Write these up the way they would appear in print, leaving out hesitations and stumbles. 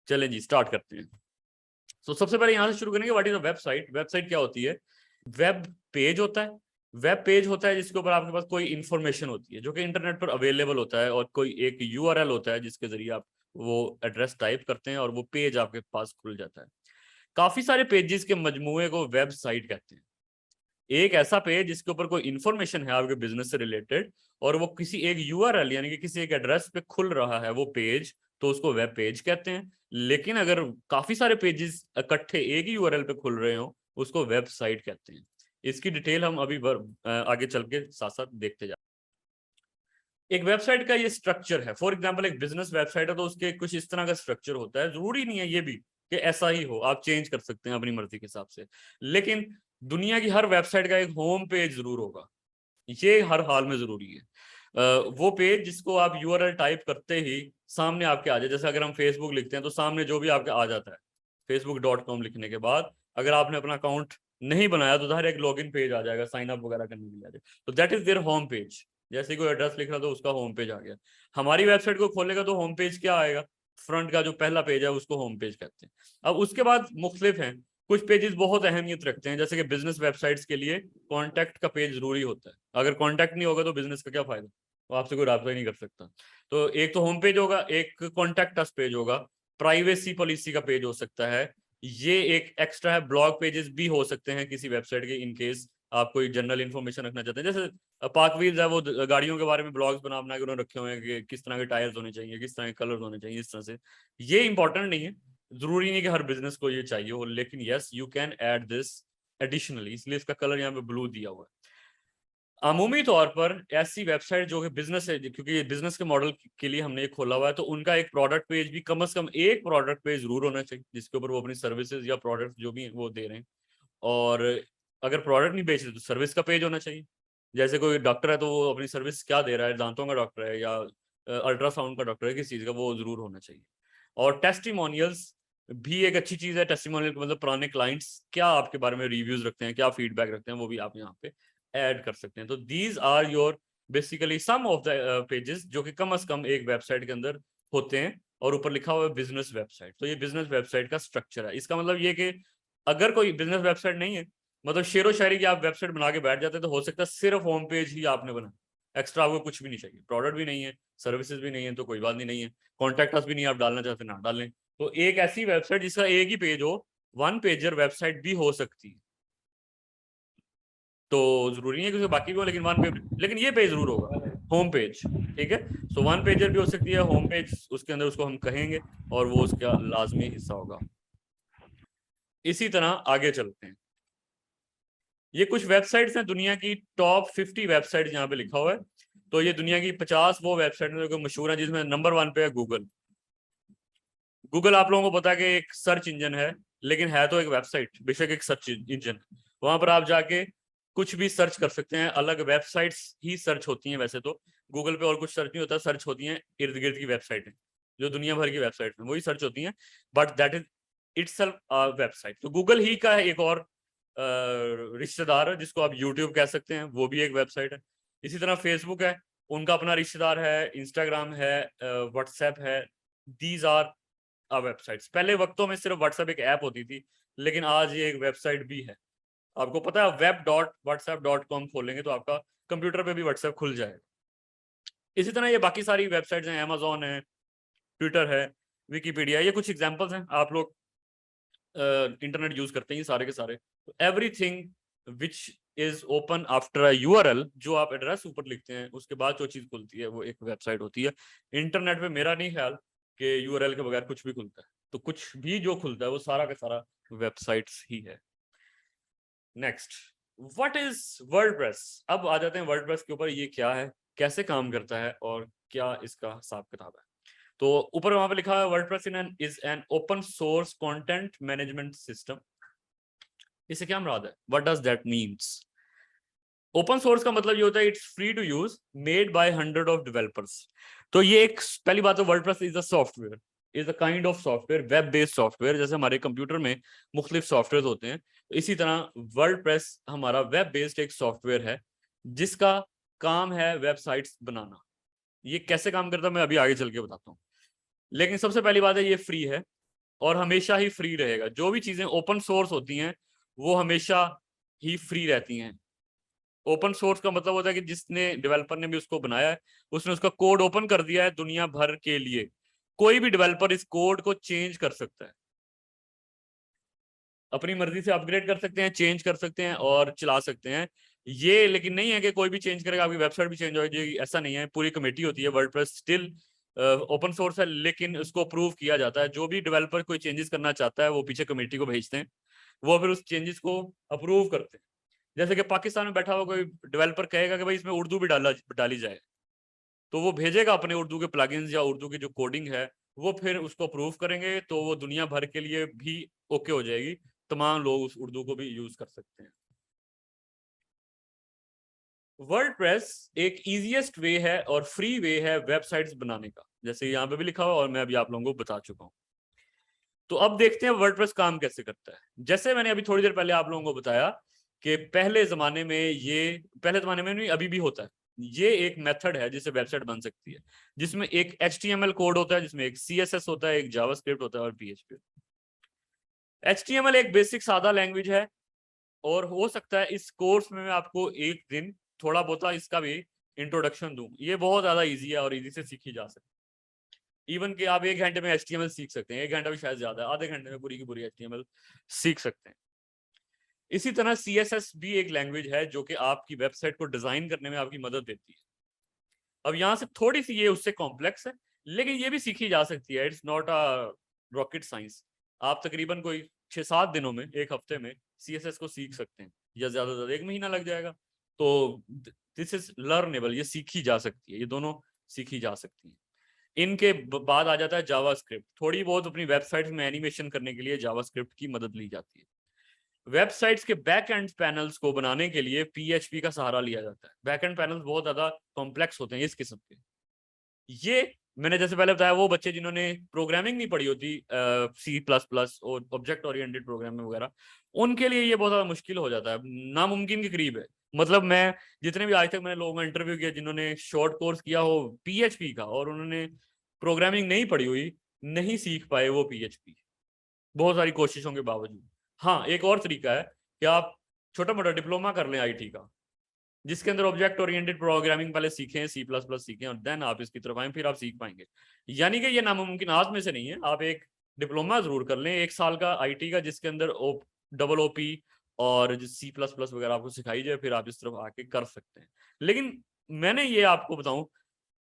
चलें जी स्टार्ट करते हैं। तो सबसे पहले यहाँ से शुरू करेंगे, what is a website. Website क्या होती है? वेब पेज होता है। वेब पेज होता है जिसके ऊपर आपके पास कोई इंफॉर्मेशन होती है जो कि इंटरनेट पर अवेलेबल होता है, और कोई एक यूआरएल होता है जिसके जरिए आप वो एड्रेस टाइप करते हैं और वो पेज आपके पास खुल जाता है। काफी सारे पेजेस के मजमूए को वेबसाइट कहते हैं। एक ऐसा पेज जिसके ऊपर कोई इंफॉर्मेशन है आपके बिजनेस से रिलेटेड और वो किसी एक यूआरएल यानी कि किसी एक एड्रेस पे खुल रहा है वो पेज, तो उसको वेब पेज कहते हैं। लेकिन अगर काफी सारे पेजेस इकट्ठे एक ही यूआरएल पे खुल रहे हो उसको वेबसाइट कहते हैं। इसकी डिटेल हम अभी आगे चल के साथ साथ देखते जाए। एक वेबसाइट का ये स्ट्रक्चर है। फॉर एग्जांपल एक बिजनेस वेबसाइट है तो उसके कुछ इस तरह का स्ट्रक्चर होता है। जरूरी नहीं है ये भी कि ऐसा ही हो, आप चेंज कर सकते हैं अपनी मर्जी के हिसाब से। लेकिन दुनिया की हर वेबसाइट का एक होम पेज जरूर होगा, ये हर हाल में जरूरी है। वो पेज जिसको आप यूआरएल टाइप करते ही सामने आपके आ जाए। जैसे अगर हम फेसबुक लिखते हैं तो सामने जो भी आपके आ जाता है facebook.com लिखने के बाद अगर आपने अपना अकाउंट नहीं बनाया तो उधर एक लॉगिन पेज आ जाएगा, साइन अप वगैरह करने के लिए आ जाएगा। तो that is their home page. जैसे कोई एड्रेस लिख रहा तो उसका होम पेज आ गया। हमारी वेबसाइट को खोलेगा तो होम पेज क्या आएगा? फ्रंट का जो पहला पेज है उसको होम पेज कहते हैं। अब उसके बाद मुख्तलिफ हैं। कुछ पेजेस बहुत अहमियत रखते हैं, जैसे कि बिजनेस वेबसाइट्स के लिए कॉन्टैक्ट का पेज जरूरी होता है। अगर कॉन्टैक्ट नहीं होगा तो बिजनेस का क्या फायदा, वो आपसे कोई राब्ता ही नहीं कर सकता। तो एक तो होम पेज होगा, एक कॉन्टैक्ट अस पेज होगा, प्राइवेसी पॉलिसी का पेज हो सकता है। ये एक एक्स्ट्रा है। ब्लॉग पेजेस भी हो सकते हैं किसी वेबसाइट के, इन केस आप कोई जनरल इन्फॉर्मेशन रखना चाहते हैं। जैसे पार्क व्हील्स है, वो गाड़ियों के बारे में ब्लॉग्स बना बना के उन्होंने रखे हुए हैं कि किस तरह के टायर्स होने चाहिए, किस तरह के कलर होने चाहिए, इस तरह से। ये इंपॉर्टेंट नहीं है, जरूरी नहीं कि हर बिजनेस को ये चाहिए हो, लेकिन yes you can add this additionally, इसलिए इसका कलर यहाँ पे ब्लू दिया हुआ है। अमूमी तौर पर ऐसी वेबसाइट जो कि बिजनेस है, क्योंकि ये बिजनेस के मॉडल के लिए हमने ये खोला हुआ है, तो उनका एक प्रोडक्ट पेज भी कम से कम एक प्रोडक्ट पेज जरूर होना चाहिए जिसके ऊपर वो अपनी सर्विसेज या प्रोडक्ट जो भी वो दे रहे हैं। और अगर प्रोडक्ट नहीं बेच रहे तो सर्विस का पेज होना चाहिए। जैसे कोई डॉक्टर है तो वो अपनी सर्विस क्या दे रहा है, दांतों का डॉक्टर है या अल्ट्रासाउंड का डॉक्टर है, किस चीज का, वो जरूर होना चाहिए। और टेस्टिमोनियल्स भी एक अच्छी चीज है। टेस्टिमोनियल मतलब पुराने क्लाइंट्स क्या आपके बारे में रिव्यूज रखते हैं, क्या फीडबैक रखते हैं, वो भी आप यहाँ पे ऐड कर सकते हैं। तो these are your basically some of the pages जो कि कम से कम एक वेबसाइट के अंदर होते हैं। और ऊपर लिखा हुआ है बिजनेस वेबसाइट, तो ये बिजनेस वेबसाइट का स्ट्रक्चर है। इसका मतलब ये कि अगर कोई बिजनेस वेबसाइट नहीं है, मतलब शेरो शायरी की आप वेबसाइट बना के बैठ जाते हैं, तो हो सकता है सिर्फ होम पेज ही आपने बना, एक्स्ट्रा आपको कुछ भी नहीं चाहिए, प्रोडक्ट भी नहीं है, सर्विसेज भी नहीं है, तो कोई बात नहीं है, कॉन्टैक्ट अस भी नहीं आप डालना चाहते ना डालें। तो एक ऐसी वेबसाइट जिसका एक ही पेज हो, वन पेजर वेबसाइट भी हो सकती है। तो जरूरी नहीं है कि बाकी भी हो, लेकिन वन पेज, लेकिन ये पेज जरूर होगा, होम पेज। ठीक है, सो वन पेजर भी हो सकती है, होम पेज उसके अंदर उसको हम कहेंगे और वो उसका लाजमी हिस्सा होगा। इसी तरह आगे चलते हैं। ये कुछ वेबसाइट्स हैं, दुनिया की टॉप 50 वेबसाइट यहाँ पे लिखा हुआ है। तो ये दुनिया की 50 वो वेबसाइट है जो मशहूर है, जिसमें नंबर 1 पे है गूगल। गूगल आप लोगों को पता है कि एक सर्च इंजन है, लेकिन है तो एक वेबसाइट, बेशक एक सर्च इंजन। वहां पर आप जाके कुछ भी सर्च कर सकते हैं। अलग वेबसाइट्स ही सर्च होती हैं वैसे तो, गूगल पे और कुछ सर्च नहीं होता, सर्च होती हैं इर्द गिर्द की वेबसाइट जो दुनिया भर की वेबसाइट है वही सर्च होती हैं, but that is itself website. तो गूगल ही का एक और रिश्तेदार है जिसको आप यूट्यूब कह सकते हैं, वो भी एक वेबसाइट है। इसी तरह फेसबुक है, उनका अपना रिश्तेदार है, इंस्टाग्राम है, व्हाट्सएप है। These are websites. पहले वक्तों में सिर्फ व्हाट्सएप एक ऐप होती थी, लेकिन आज ये एक वेबसाइट भी है। आपको पता है web.whatsapp.com खोलेंगे तो आपका कंप्यूटर पे भी व्हाट्सएप खुल जाएगा। इसी तरह ये बाकी सारी वेबसाइट्स हैं, अमेजोन है, ट्विटर है, विकीपीडिया, ये कुछ एग्जांपल्स हैं। आप लोग इंटरनेट यूज करते हैं सारे के सारे। Everything which is open after a URL, जो आप एड्रेस ऊपर लिखते हैं उसके बाद जो चीज खुलती है वो एक वेबसाइट होती है। इंटरनेट पे मेरा नहीं ख्याल कि यूआरएल के बगैर कुछ भी खुलता है, तो कुछ भी जो खुलता है वो सारा का सारा वेबसाइट्स ही है। Next, what is WordPress. अब आ जाते हैं वर्डप्रेस के ऊपर। ये क्या है, कैसे काम करता है और क्या इसका हिसाब किताब है। तो ऊपर वहां पे लिखा है WordPress is an open source content management system. इससे क्या मुराद है, what does that means. Open source का मतलब ये होता है it's free to use, made by 100 developers. तो ये एक पहली बात है, WordPress is a software, is a kind of software, web based software. जैसे हमारे कंप्यूटर में मुख्तलिफ सॉफ्टवेयर होते हैं, तो इसी तरह वर्डप्रेस हमारा वेब बेस्ड एक सॉफ्टवेयर है जिसका काम है वेबसाइट्स बनाना। ये कैसे काम करता है मैं अभी आगे चल के बताता हूँ, लेकिन सबसे पहली बात है ये फ्री है। और हमेशा ही फ्री रहेगा। जो भी चीजें ओपन सोर्स होती हैं वो हमेशा ही फ्री रहती हैं। ओपन सोर्स का मतलब होता है कि जिसने डेवलपर ने भी उसको बनाया है उसने उसका कोड ओपन कर दिया है दुनिया भर के लिए। कोई भी डेवलपर इस कोड को चेंज कर सकता है, अपनी मर्जी से अपग्रेड कर सकते हैं, चेंज कर सकते हैं और चला सकते हैं। ये लेकिन नहीं है कि कोई भी चेंज करेगा आपकी वेबसाइट भी चेंज हो जाएगी, ऐसा नहीं है। पूरी कमेटी होती है, वर्डप्रेस स्टिल ओपन सोर्स है लेकिन उसको अप्रूव किया जाता है। जो भी डेवलपर कोई चेंजेस करना चाहता है वो पीछे कमेटी को भेजते हैं, वो फिर उस चेंजेस को अप्रूव करते हैं। जैसे कि पाकिस्तान में बैठा हुआ कोई डेवलपर कहेगा कि भाई इसमें उर्दू भी डाली जाए, तो वो भेजेगा अपने उर्दू के प्लगइन्स या उर्दू की जो कोडिंग है वो फिर उसको अप्रूव करेंगे, तो वो दुनिया भर के लिए भी ओके हो जाएगी। तमाम लोग उस उर्दू को भी यूज कर सकते हैं। वर्डप्रेस एक इजीएस्ट वे है और फ्री वे है वेबसाइट्स बनाने का, जैसे यहाँ पे भी लिखा हुआ और मैं अभी आप लोगों को बता चुका हूँ। तो अब देखते हैं वर्डप्रेस काम कैसे करता है। जैसे मैंने अभी थोड़ी देर पहले आप लोगों को बताया कि पहले जमाने में नहीं, अभी भी होता है, ये एक मेथड है जिससे वेबसाइट बन सकती है, जिसमें एक HTML कोड होता है, जिसमें एक CSS होता है, एक जावास्क्रिप्ट होता है और PHP। HTML एक बेसिक सादा लैंग्वेज है और हो सकता है इस कोर्स में मैं आपको एक दिन थोड़ा बहुत इसका भी इंट्रोडक्शन दूं। ये बहुत ज्यादा इजी है और इजी से सीखी जा सकती है। इवन कि आप 1 घंटे में HTML सीख सकते हैं, 1 घंटा भी शायद ज्यादा है, आधे घंटे में पूरी की पूरी HTML सीख सकते हैं। इसी तरह CSS भी एक लैंग्वेज है जो कि आपकी वेबसाइट को डिजाइन करने में आपकी मदद देती है। अब यहाँ से थोड़ी सी ये उससे कॉम्प्लेक्स है लेकिन ये भी सीखी जा सकती है, it's not a rocket science. आप तकरीबन कोई 6-7 दिनों में, एक हफ्ते में CSS को सीख सकते हैं, या ज्यादा से ज्यादा 1 महीना लग जाएगा। तो दिस इज लर्नेबल, ये सीखी जा सकती है, ये दोनों सीखी जा सकती है। इनके बाद आ जाता है जावास्क्रिप्ट। थोड़ी बहुत अपनी वेबसाइट में एनिमेशन करने के लिए जावास्क्रिप्ट की मदद ली जाती है। वेबसाइट्स के बैक एंड पैनल्स को बनाने के लिए PHP का सहारा लिया जाता है। बैक एंड पैनल्स बहुत ज्यादा कॉम्प्लेक्स होते हैं इस किस्म के। ये मैंने जैसे पहले बताया, वो बच्चे जिन्होंने प्रोग्रामिंग नहीं पढ़ी होती, C++ और ऑब्जेक्ट ओरिएंटेड प्रोग्रामिंग वगैरह, उनके लिए ये बहुत ज्यादा मुश्किल हो जाता है, नामुमकिन के करीब है। मतलब मैं जितने भी आज तक मैंने लोगों का इंटरव्यू किया जिन्होंने शॉर्ट कोर्स किया हो PHP का और उन्होंने प्रोग्रामिंग नहीं पढ़ी हुई, नहीं सीख पाए वो PHP, बहुत सारी कोशिशों के बावजूद। हाँ, एक और तरीका है कि आप छोटा मोटा डिप्लोमा कर लें IT का, जिसके अंदर ऑब्जेक्ट ओरिएंटेड प्रोग्रामिंग पहले सीखें, C++ सीखें और देन आप इसकी तरफ आए, फिर आप सीख पाएंगे। यानी कि ये नामुमकिन आज में से नहीं है। आप एक डिप्लोमा जरूर कर लें 1 साल का IT का, जिसके अंदर OOP और C++ वगैरह आपको सिखाई जाए, फिर आप इस तरफ आके कर सकते हैं। लेकिन मैंने ये आपको बताऊं,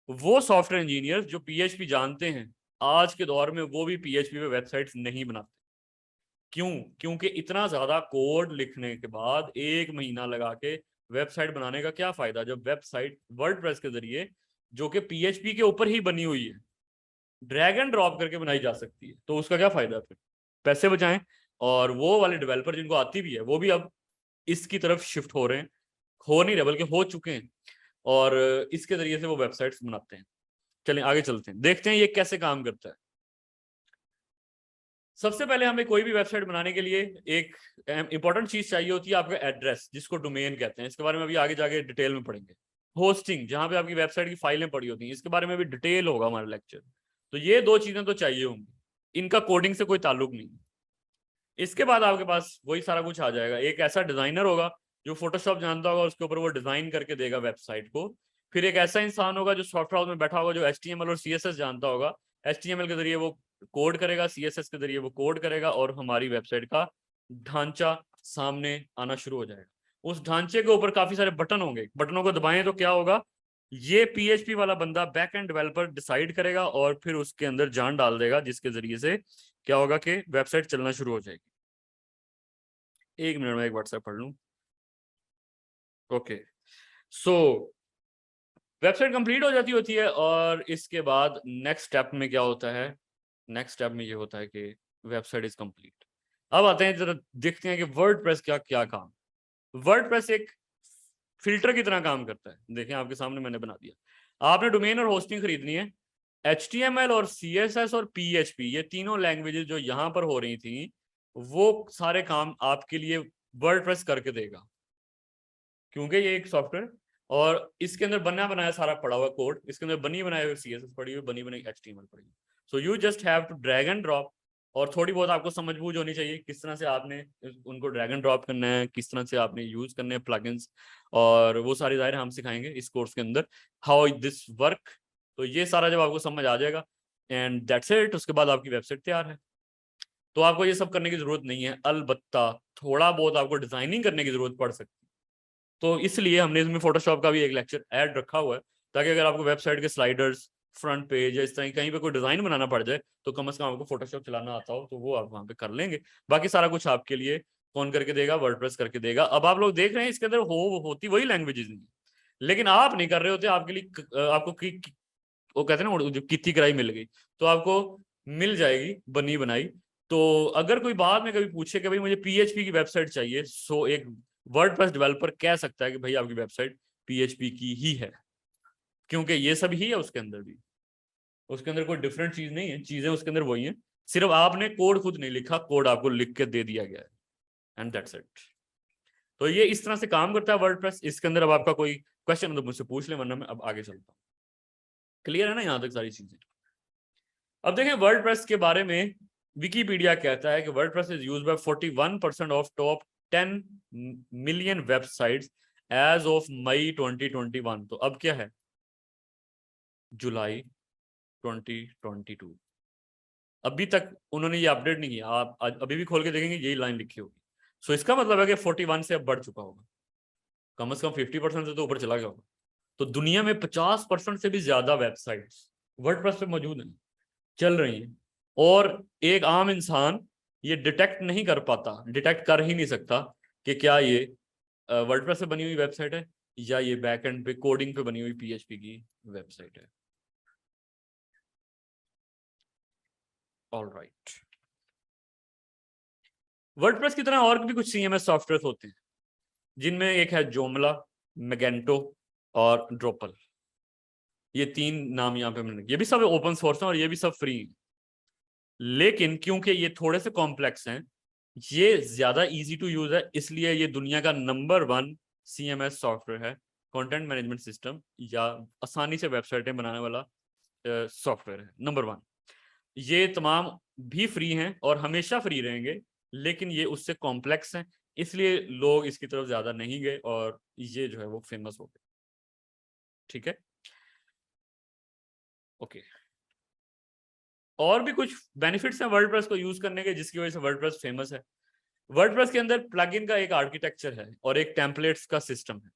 वो सॉफ्टवेयर इंजीनियर जो PHP जानते हैं आज के दौर में वो भी PHP पे वेबसाइट्स नहीं बनाते। क्यों? क्योंकि इतना ज्यादा कोड लिखने के बाद 1 महीना लगा के वेबसाइट बनाने का क्या फायदा, जब वेबसाइट वर्डप्रेस के जरिए, जो कि PHP के ऊपर ही बनी हुई है, ड्रैग एंड ड्रॉप करके बनाई जा सकती है, तो उसका क्या फायदा? फिर पैसे बचाएं। और वो वाले डेवलपर जिनको आती भी है वो भी अब इसकी तरफ शिफ्ट हो रहे हैं, हो नहीं रहे बल्कि हो चुके हैं, और इसके जरिए से वो वेबसाइट्स बनाते हैं। चलें आगे चलते हैं, देखते हैं ये कैसे काम करता है। सबसे पहले हमें कोई भी वेबसाइट बनाने के लिए एक इंपॉर्टेंट चीज चाहिए होती है, आपका एड्रेस, जिसको डोमेन कहते हैं। इसके बारे में अभी आगे जाके डिटेल में पढ़ेंगे। होस्टिंग, जहां पे आपकी वेबसाइट की फाइलें पड़ी होती हैं, इसके बारे में भी डिटेल होगा हमारा लेक्चर। तो ये 2 चीजें तो चाहिए होंगी, इनका कोडिंग से कोई ताल्लुक नहीं। इसके बाद आपके पास वही सारा कुछ आ जाएगा। एक ऐसा डिजाइनर होगा जो फोटोशॉप जानता होगा, उसके ऊपर वो डिजाइन करके देगा वेबसाइट को। फिर एक ऐसा इंसान होगा जो सॉफ्टवेयर हाउस में बैठा होगा, जो HTML और CSS जानता होगा। HTML के जरिए वो कोड करेगा, CSS के जरिए वो कोड करेगा, और हमारी वेबसाइट का ढांचा सामने आना शुरू हो जाएगा। उस ढांचे के ऊपर काफी सारे बटन होंगे, बटनों को दबाएं तो क्या होगा, ये PHP वाला बंदा बैक एंड डेवलपर डिसाइड करेगा और फिर उसके अंदर जान डाल देगा, जिसके जरिए से क्या होगा कि वेबसाइट चलना शुरू हो जाएगी। 1 मिनट में एक व्हाट्सएप पढ़ लूं। ओके, सो वेबसाइट कंप्लीट हो जाती होती है और इसके बाद नेक्स्ट स्टेप में क्या होता है? नेक्स्ट स्टेप में ये होता है कि वेबसाइट इज कंप्लीट। अब आते हैं, जरा देखते हैं कि वर्डप्रेस क्या क्या काम। वर्डप्रेस एक फिल्टर की तरह काम करता है। देखें आपके सामने मैंने बना दिया। आपने डोमेन और होस्टिंग खरीदनी है। HTML और CSS और PHP, ये तीनों लैंग्वेजेस जो यहाँ पर हो रही थी, वो सारे काम आपके लिए वर्डप्रेस करके देगा, क्योंकि ये एक सॉफ्टवेयर और इसके अंदर बना बनाया सारा पड़ा हुआ कोड, इसके अंदर बनी बनाई हुई CSS पड़ी हुई, बनी बनाई HTML पड़ी हुई। So you just have to drag and drop और थोड़ी बहुत आपको समझ बूझ होनी चाहिए किस तरह से आपने उनको ड्रैग एंड ड्रॉप करना है, किस तरह से आपने यूज करने हैं प्लगइन्स, और वो सारी ज़ाहिर हम सिखाएंगे इस कोर्स के अंदर, हाउ दिस वर्क। तो ये सारा जब आपको समझ आ जाएगा एंड दैट्स इट, उसके बाद आपकी वेबसाइट तैयार है। तो आपको ये सब करने की जरूरत नहीं है, अलबत्ता थोड़ा बहुत आपको डिजाइनिंग करने की जरूरत पड़ सकती है। तो इसलिए हमने इसमें फोटोशॉप का भी एक लेक्चर ऐड रखा हुआ है, ताकि अगर आपको वेबसाइट के स्लाइडर्स, फ्रंट पेज या इस तरह कहीं पे कोई डिजाइन बनाना पड़ जाए तो कम से कम आपको फोटोशॉप चलाना आता हो, तो वो आप वहां पे कर लेंगे। बाकी सारा कुछ आपके लिए कौन करके देगा? वर्डप्रेस करके देगा। अब आप लोग देख रहे हैं इसके अंदर होती वही लैंग्वेजेस नहीं, लेकिन आप नहीं कर रहे होते, आपके लिए आपको वो कहते हैं ना, जो कितनी कराई मिल गई, तो आपको मिल जाएगी बनी बनाई। तो अगर कोई बाद में कभी पूछे कि भाई मुझे पीएचपी की वेबसाइट चाहिए, सो एक वर्डप्रेस डेवलपर कह सकता है कि भाई आपकी वेबसाइट पीएचपी की ही है, क्योंकि ये सब ही है उसके अंदर भी, उसके अंदर कोई डिफरेंट चीज नहीं है, चीजें उसके अंदर वही है, सिर्फ आपने कोड खुद नहीं लिखा, कोड आपको लिख के दे दिया गया है, एंड दैट्स इट। तो ये इस तरह से काम करता है वर्डप्रेस। इसके अंदर अब आपका कोई क्वेश्चन तो मुझसे पूछ ले, वरना मैं अब आगे चलता हूँ। क्लियर है ना यहाँ तक सारी चीजें? अब देखें वर्डप्रेस के बारे में, विकिपीडिया कहता है कि WordPress is used by 41% of top 10 million websites as of May 2021। तो अब क्या है? जुलाई 2022। अभी तक उन्होंने ये अपडेट नहीं किया, आप अभी भी खोल के देखेंगे यही लाइन लिखी होगी। सो इसका मतलब है कि 41 से अब बढ़ चुका होगा, कम से कम 50% से तो ऊपर चला गया होगा। तो दुनिया में 50% से भी ज्यादा वेबसाइट्स वर्डप्रेस पे मौजूद हैं, चल रही हैं, और एक आम इंसान ये डिटेक्ट नहीं कर पाता, डिटेक्ट कर ही नहीं सकता कि क्या ये वर्डप्रेस से बनी हुई वेबसाइट है या ये बैकएंड पे कोडिंग पे बनी हुई पीएचपी की वेबसाइट है। ऑलराइट, वर्डप्रेस की तरह और भी कुछ सीएमएस सॉफ्टवेयर होते हैं, जिनमें एक है जोमला, मैगेंटो और ड्रोपल। ये 3 नाम यहाँ पे मिलेंगे। ये भी सब ओपन सोर्स हैं और ये भी सब फ्री हैं, लेकिन क्योंकि ये थोड़े से कॉम्प्लेक्स हैं, ये ज्यादा इजी टू यूज है, इसलिए ये दुनिया का नंबर 1 सीएमएस सॉफ्टवेयर है, कंटेंट मैनेजमेंट सिस्टम, या आसानी से वेबसाइटें बनाने वाला सॉफ्टवेयर है, नंबर 1। ये तमाम भी फ्री हैं और हमेशा फ्री रहेंगे, लेकिन ये उससे कॉम्प्लेक्स हैं, इसलिए लोग इसकी तरफ ज्यादा नहीं गए और ये जो है वो फेमस हो गए। ठीक है, ओके। और भी कुछ बेनिफिट्स हैं वर्डप्रेस को यूज करने के, जिसकी वजह से वर्डप्रेस फेमस है। वर्डप्रेस के अंदर प्लगइन का एक आर्किटेक्चर है और एक टेम्पलेट्स का सिस्टम है।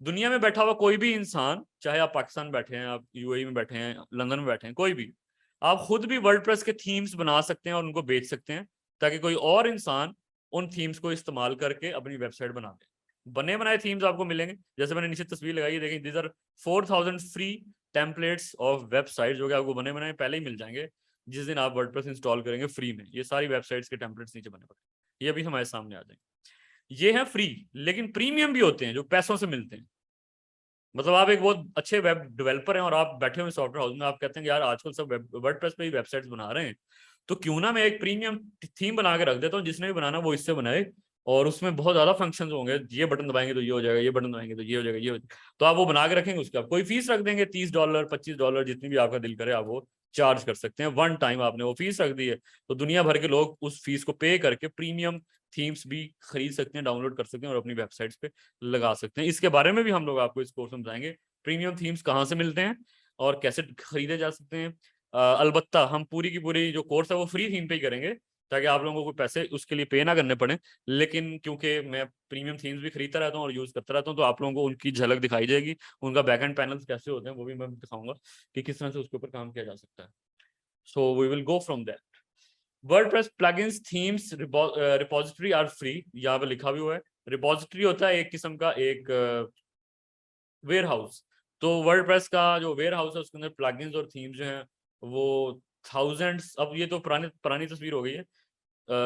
दुनिया में बैठा हुआ कोई भी इंसान, चाहे आप पाकिस्तान बैठे हैं, आप यूएई में बैठे हैं, लंदन में बैठे हैं, कोई भी, आप खुद भी वर्डप्रेस के थीम्स बना सकते हैं और उनको बेच सकते हैं, ताकि कोई और इंसान उन थीम्स को इस्तेमाल करके अपनी वेबसाइट बना दे। बने बनाए थीम्स आपको मिलेंगे, जैसे मैंने नीचे तस्वीर लगाई, देखें, these are 4000 free templates of website, जो कि आपको बने बनाए पहले ही मिल जाएंगे जिस दिन आप वर्डप्रेस इंस्टॉल करेंगे फ्री में। ये सारी वेबसाइट्स के टेम्पलेट्स नीचे बने पड़े, ये भी हमारे सामने आ जाएंगे। ये है फ्री, लेकिन प्रीमियम भी होते हैं जो पैसों से मिलते हैं। मतलब आप एक बहुत अच्छे वेब डेवलपर हैं और आप बैठे हुए सॉफ्टवेयर हाउस में, आप कहते हैं यार आजकल सब वर्डप्रेस पे ही वेबसाइट्स बना रहे हैं, तो क्यों ना मैं एक प्रीमियम थीम बना के रख देता हूँ, जिसने भी बनाना वो इससे बनाए, और उसमें बहुत ज्यादा फंक्शंस होंगे, ये बटन दबाएंगे तो ये हो जाएगा, ये बटन दबाएंगे तो ये हो जाएगा, ये हो जाएगा। तो आप वो बना के रखेंगे, उसका कोई फीस रख देंगे, $30, $25, जितनी भी आपका दिल करे आप वो चार्ज कर सकते हैं। वन टाइम आपने वो फीस रख दी है, तो दुनिया भर के लोग उस फीस को पे करके प्रीमियम थीम्स भी खरीद सकते हैं, डाउनलोड कर सकते हैं और अपनी वेबसाइट्स पे लगा सकते हैं। इसके बारे में भी हम लोग आपको इस कोर्स में बताएंगे, प्रीमियम थीम्स कहाँ से मिलते हैं और कैसे खरीदे जा सकते हैं। अलबत्ता हम पूरी की पूरी जो कोर्स है वो फ्री थीम पे ही करेंगे, ताकि आप लोगों को पैसे उसके लिए पे ना करने पड़े। लेकिन क्योंकि मैं प्रीमियम थीम्स भी खरीदता रहता हूँ और यूज करता रहता हूँ, तो आप लोगों को उनकी झलक दिखाई जाएगी, उनका बैकएंड पैनल्स कैसे होते हैं वो भी मैं दिखाऊंगा कि किस तरह से उसके ऊपर काम किया जा सकता है। So we will go from that. WordPress plugins themes repository are free, यहाँ पे लिखा भी हुआ है। रिपोजिटरी होता है एक किस्म का एक वेयर हाउस। तो वर्डप्रेस का जो वेयर हाउस है उसके अंदर प्लगइन्स और थीम्स जो हैं वो थाउजेंड्स, अब ये तो पुरानी पुरानी तस्वीर हो गई है,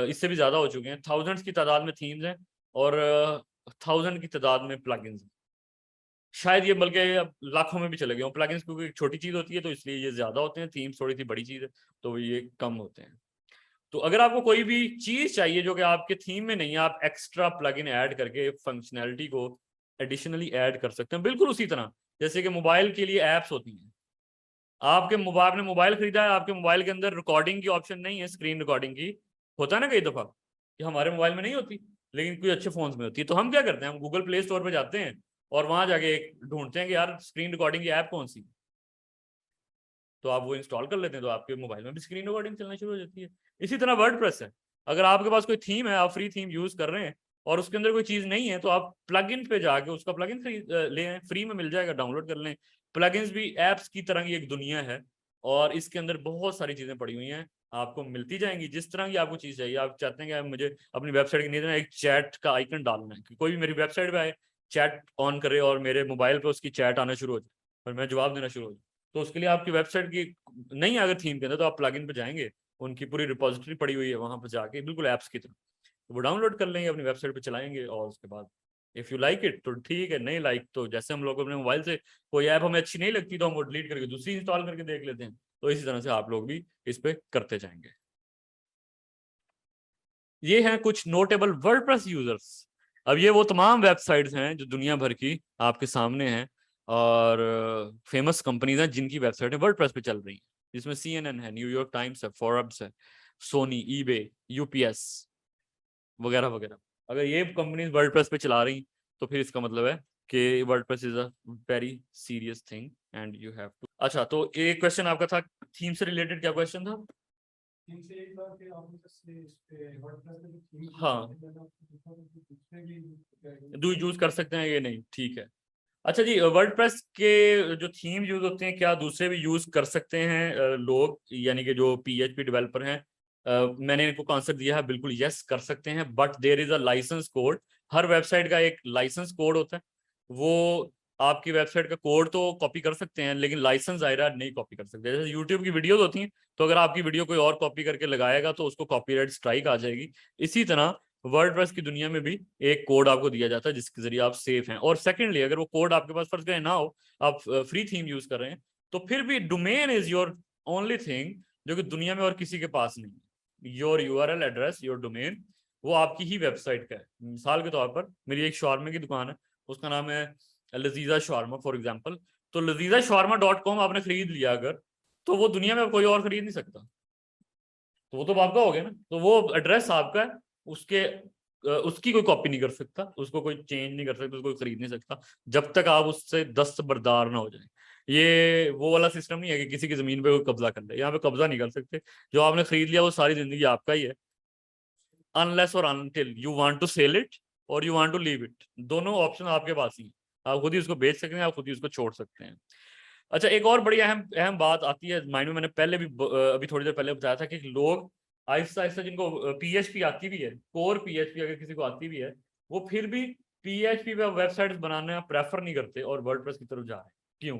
इससे भी ज्यादा हो चुके हैं, थाउजेंड्स की तादाद में थीम्स हैं और 1000 की तादाद में प्लगइन्स हैं। शायद ये बल्कि अब लाखों में भी चले गए हों प्लगइन्स, क्योंकि एक छोटी चीज होती है तो इसलिए ये ज्यादा होते हैं, थीम्स थोड़ी सी बड़ी चीज है तो ये कम होते हैं। तो अगर आपको कोई भी चीज चाहिए जो कि आपके थीम में नहीं है, आप एक्स्ट्रा प्लगइन ऐड करके फंक्शनैलिटी को एडिशनली ऐड कर सकते हैं, बिल्कुल उसी तरह जैसे कि मोबाइल के लिए एप्स होती हैं। आपके मोबाइल ने मोबाइल खरीदा है, आपके मोबाइल के अंदर रिकॉर्डिंग की ऑप्शन नहीं है, स्क्रीन रिकॉर्डिंग की। होता है ना कई दफा कि हमारे मोबाइल में नहीं होती, लेकिन कुछ अच्छे फोन्स में होती है। तो हम क्या करते हैं, हम गूगल प्ले स्टोर पे जाते हैं और वहां जाके ढूंढते हैं कि यार स्क्रीन रिकॉर्डिंग की ऐप कौन सी, तो आप वो इंस्टॉल कर लेते हैं, तो आपके मोबाइल में भी स्क्रीन रिकॉर्डिंग चलना शुरू हो जाती है। इसी तरह वर्डप्रेस है, अगर आपके पास कोई थीम है, आप फ्री थीम यूज कर रहे हैं और उसके अंदर कोई चीज नहीं है, तो आप प्लगइन पे जाके उसका प्लगइन खरीद ले आएं, फ्री में मिल जाएगा, डाउनलोड कर लें। प्लगइन्स भी एप्स की तरह की एक दुनिया है और इसके अंदर बहुत सारी चीजें पड़ी हुई हैं, आपको मिलती जाएंगी जिस तरह की आपको चीज चाहिए। आप चाहते हैं कि मुझे अपनी वेबसाइट के नीचे एक चैट का आइकन डालना है कि कोई भी मेरी वेबसाइट पे आए, चैट ऑन करे और मेरे मोबाइल पे उसकी चैट आना शुरू हो जाए और मैं जवाब देना शुरू हो जाए, तो उसके लिए आपकी वेबसाइट की नहीं अगर थीम के अंदर, तो आप प्लगइन पे जाएंगे, उनकी पूरी रिपोजिटरी पड़ी हुई है वहां पर जाके, बिल्कुल ऐप्स की तरह, तो वो डाउनलोड कर लेंगे, अपनी वेबसाइट पे चलाएंगे और उसके बाद इफ यू लाइक इट तो ठीक है, नहीं लाइक तो जैसे हम लोग अपने मोबाइल से कोई ऐप हमें अच्छी नहीं लगती तो हम वो डिलीट करके दूसरी इंस्टॉल करके देख लेते हैं, तो इसी तरह से आप लोग भी इस पे करते जाएंगे। ये हैं कुछ नोटेबल वर्डप्रेस यूजर्स। अब ये वो तमाम वेबसाइट्स हैं जो दुनिया भर की आपके सामने हैं और फेमस कंपनीज हैं जिनकी वेबसाइट वर्डप्रेस पे चल रही हैं, जिसमें CNN है, न्यूयॉर्क टाइम्स है, फोर्ब्स है, सोनी, ईबे, यूपीएस वगैरह वगैरह। अगर ये कंपनीज वर्डप्रेस पे चला रही तो फिर इसका मतलब है कि WordPress is a very serious thing and you have to. अच्छा, तो एक क्वेश्चन आपका था थीम से रिलेटेड, क्या क्वेश्चन था? हाँ, दो यूज कर सकते हैं ये नहीं, ठीक है। अच्छा जी, वर्डप्रेस के जो थीम यूज होते हैं क्या दूसरे भी यूज कर सकते हैं लोग, यानी कि जो PHP डेवलपर हैं? मैंने इनको कॉन्सेप्ट दिया है, बिल्कुल यस कर सकते हैं, but there is a license code. हर वेबसाइट का एक लाइसेंस कोड होता है, वो आपकी वेबसाइट का कोड तो कॉपी कर सकते हैं लेकिन लाइसेंस दायरा नहीं कॉपी कर सकते। जैसे यूट्यूब की वीडियोस होती हैं, तो अगर आपकी वीडियो कोई और कॉपी करके लगाएगा तो उसको कॉपीराइट स्ट्राइक आ जाएगी। इसी तरह वर्डप्रेस की दुनिया में भी एक कोड आपको दिया जाता है जिसके जरिए आप सेफ हैं। और सेकेंडली, अगर वो कोड आपके पास फर्ज करें ना हो, आप फ्री थीम यूज कर रहे हैं, तो फिर भी domain is your only thing जो कि दुनिया में और किसी के पास नहीं है। Your URL address, your domain, वो आपकी ही वेबसाइट का है। मिसाल के तौर पर मेरी एक शॉर्मे की दुकान है, उसका नाम है लजीजा शॉर्मा फॉर एग्जाम्पल। तो LazizaShawarma.com आपने खरीद लिया अगर, तो वो दुनिया में कोई और खरीद नहीं सकता, तो वो तो आपका हो गया ना, तो वो एड्रेस आपका है, उसके उसकी कोई कॉपी नहीं कर सकता, उसको कोई चेंज नहीं कर सकता, उसको कोई खरीद नहीं सकता जब तक आप उससे दस्तबरदार ना हो जाए। ये वो वाला सिस्टम नहीं है कि किसी की जमीन पे कोई कब्जा कर ले, यहाँ पे कब्जा नहीं कर सकते। जो आपने खरीद लिया वो सारी जिंदगी आपका ही है, अनलेस और until you want to sell it और you want to leave it, दोनों ऑप्शन आपके पास ही है। आप खुद ही उसको बेच सकते हैं, आप खुद ही उसको छोड़ सकते हैं। अच्छा, एक और बड़ी अहम अहम बात आती है माइंड में, मैंने पहले भी अभी थोड़ी देर पहले बताया था कि लोग आहिस्ता आहिस्ता जिनको PHP आती भी है, कोर PHP अगर किसी को आती भी है, वो फिर भी PHP पे वेबसाइट्स बनाना प्रेफर नहीं करते और वर्डप्रेस की तरफ जा रहे हैं। क्यों?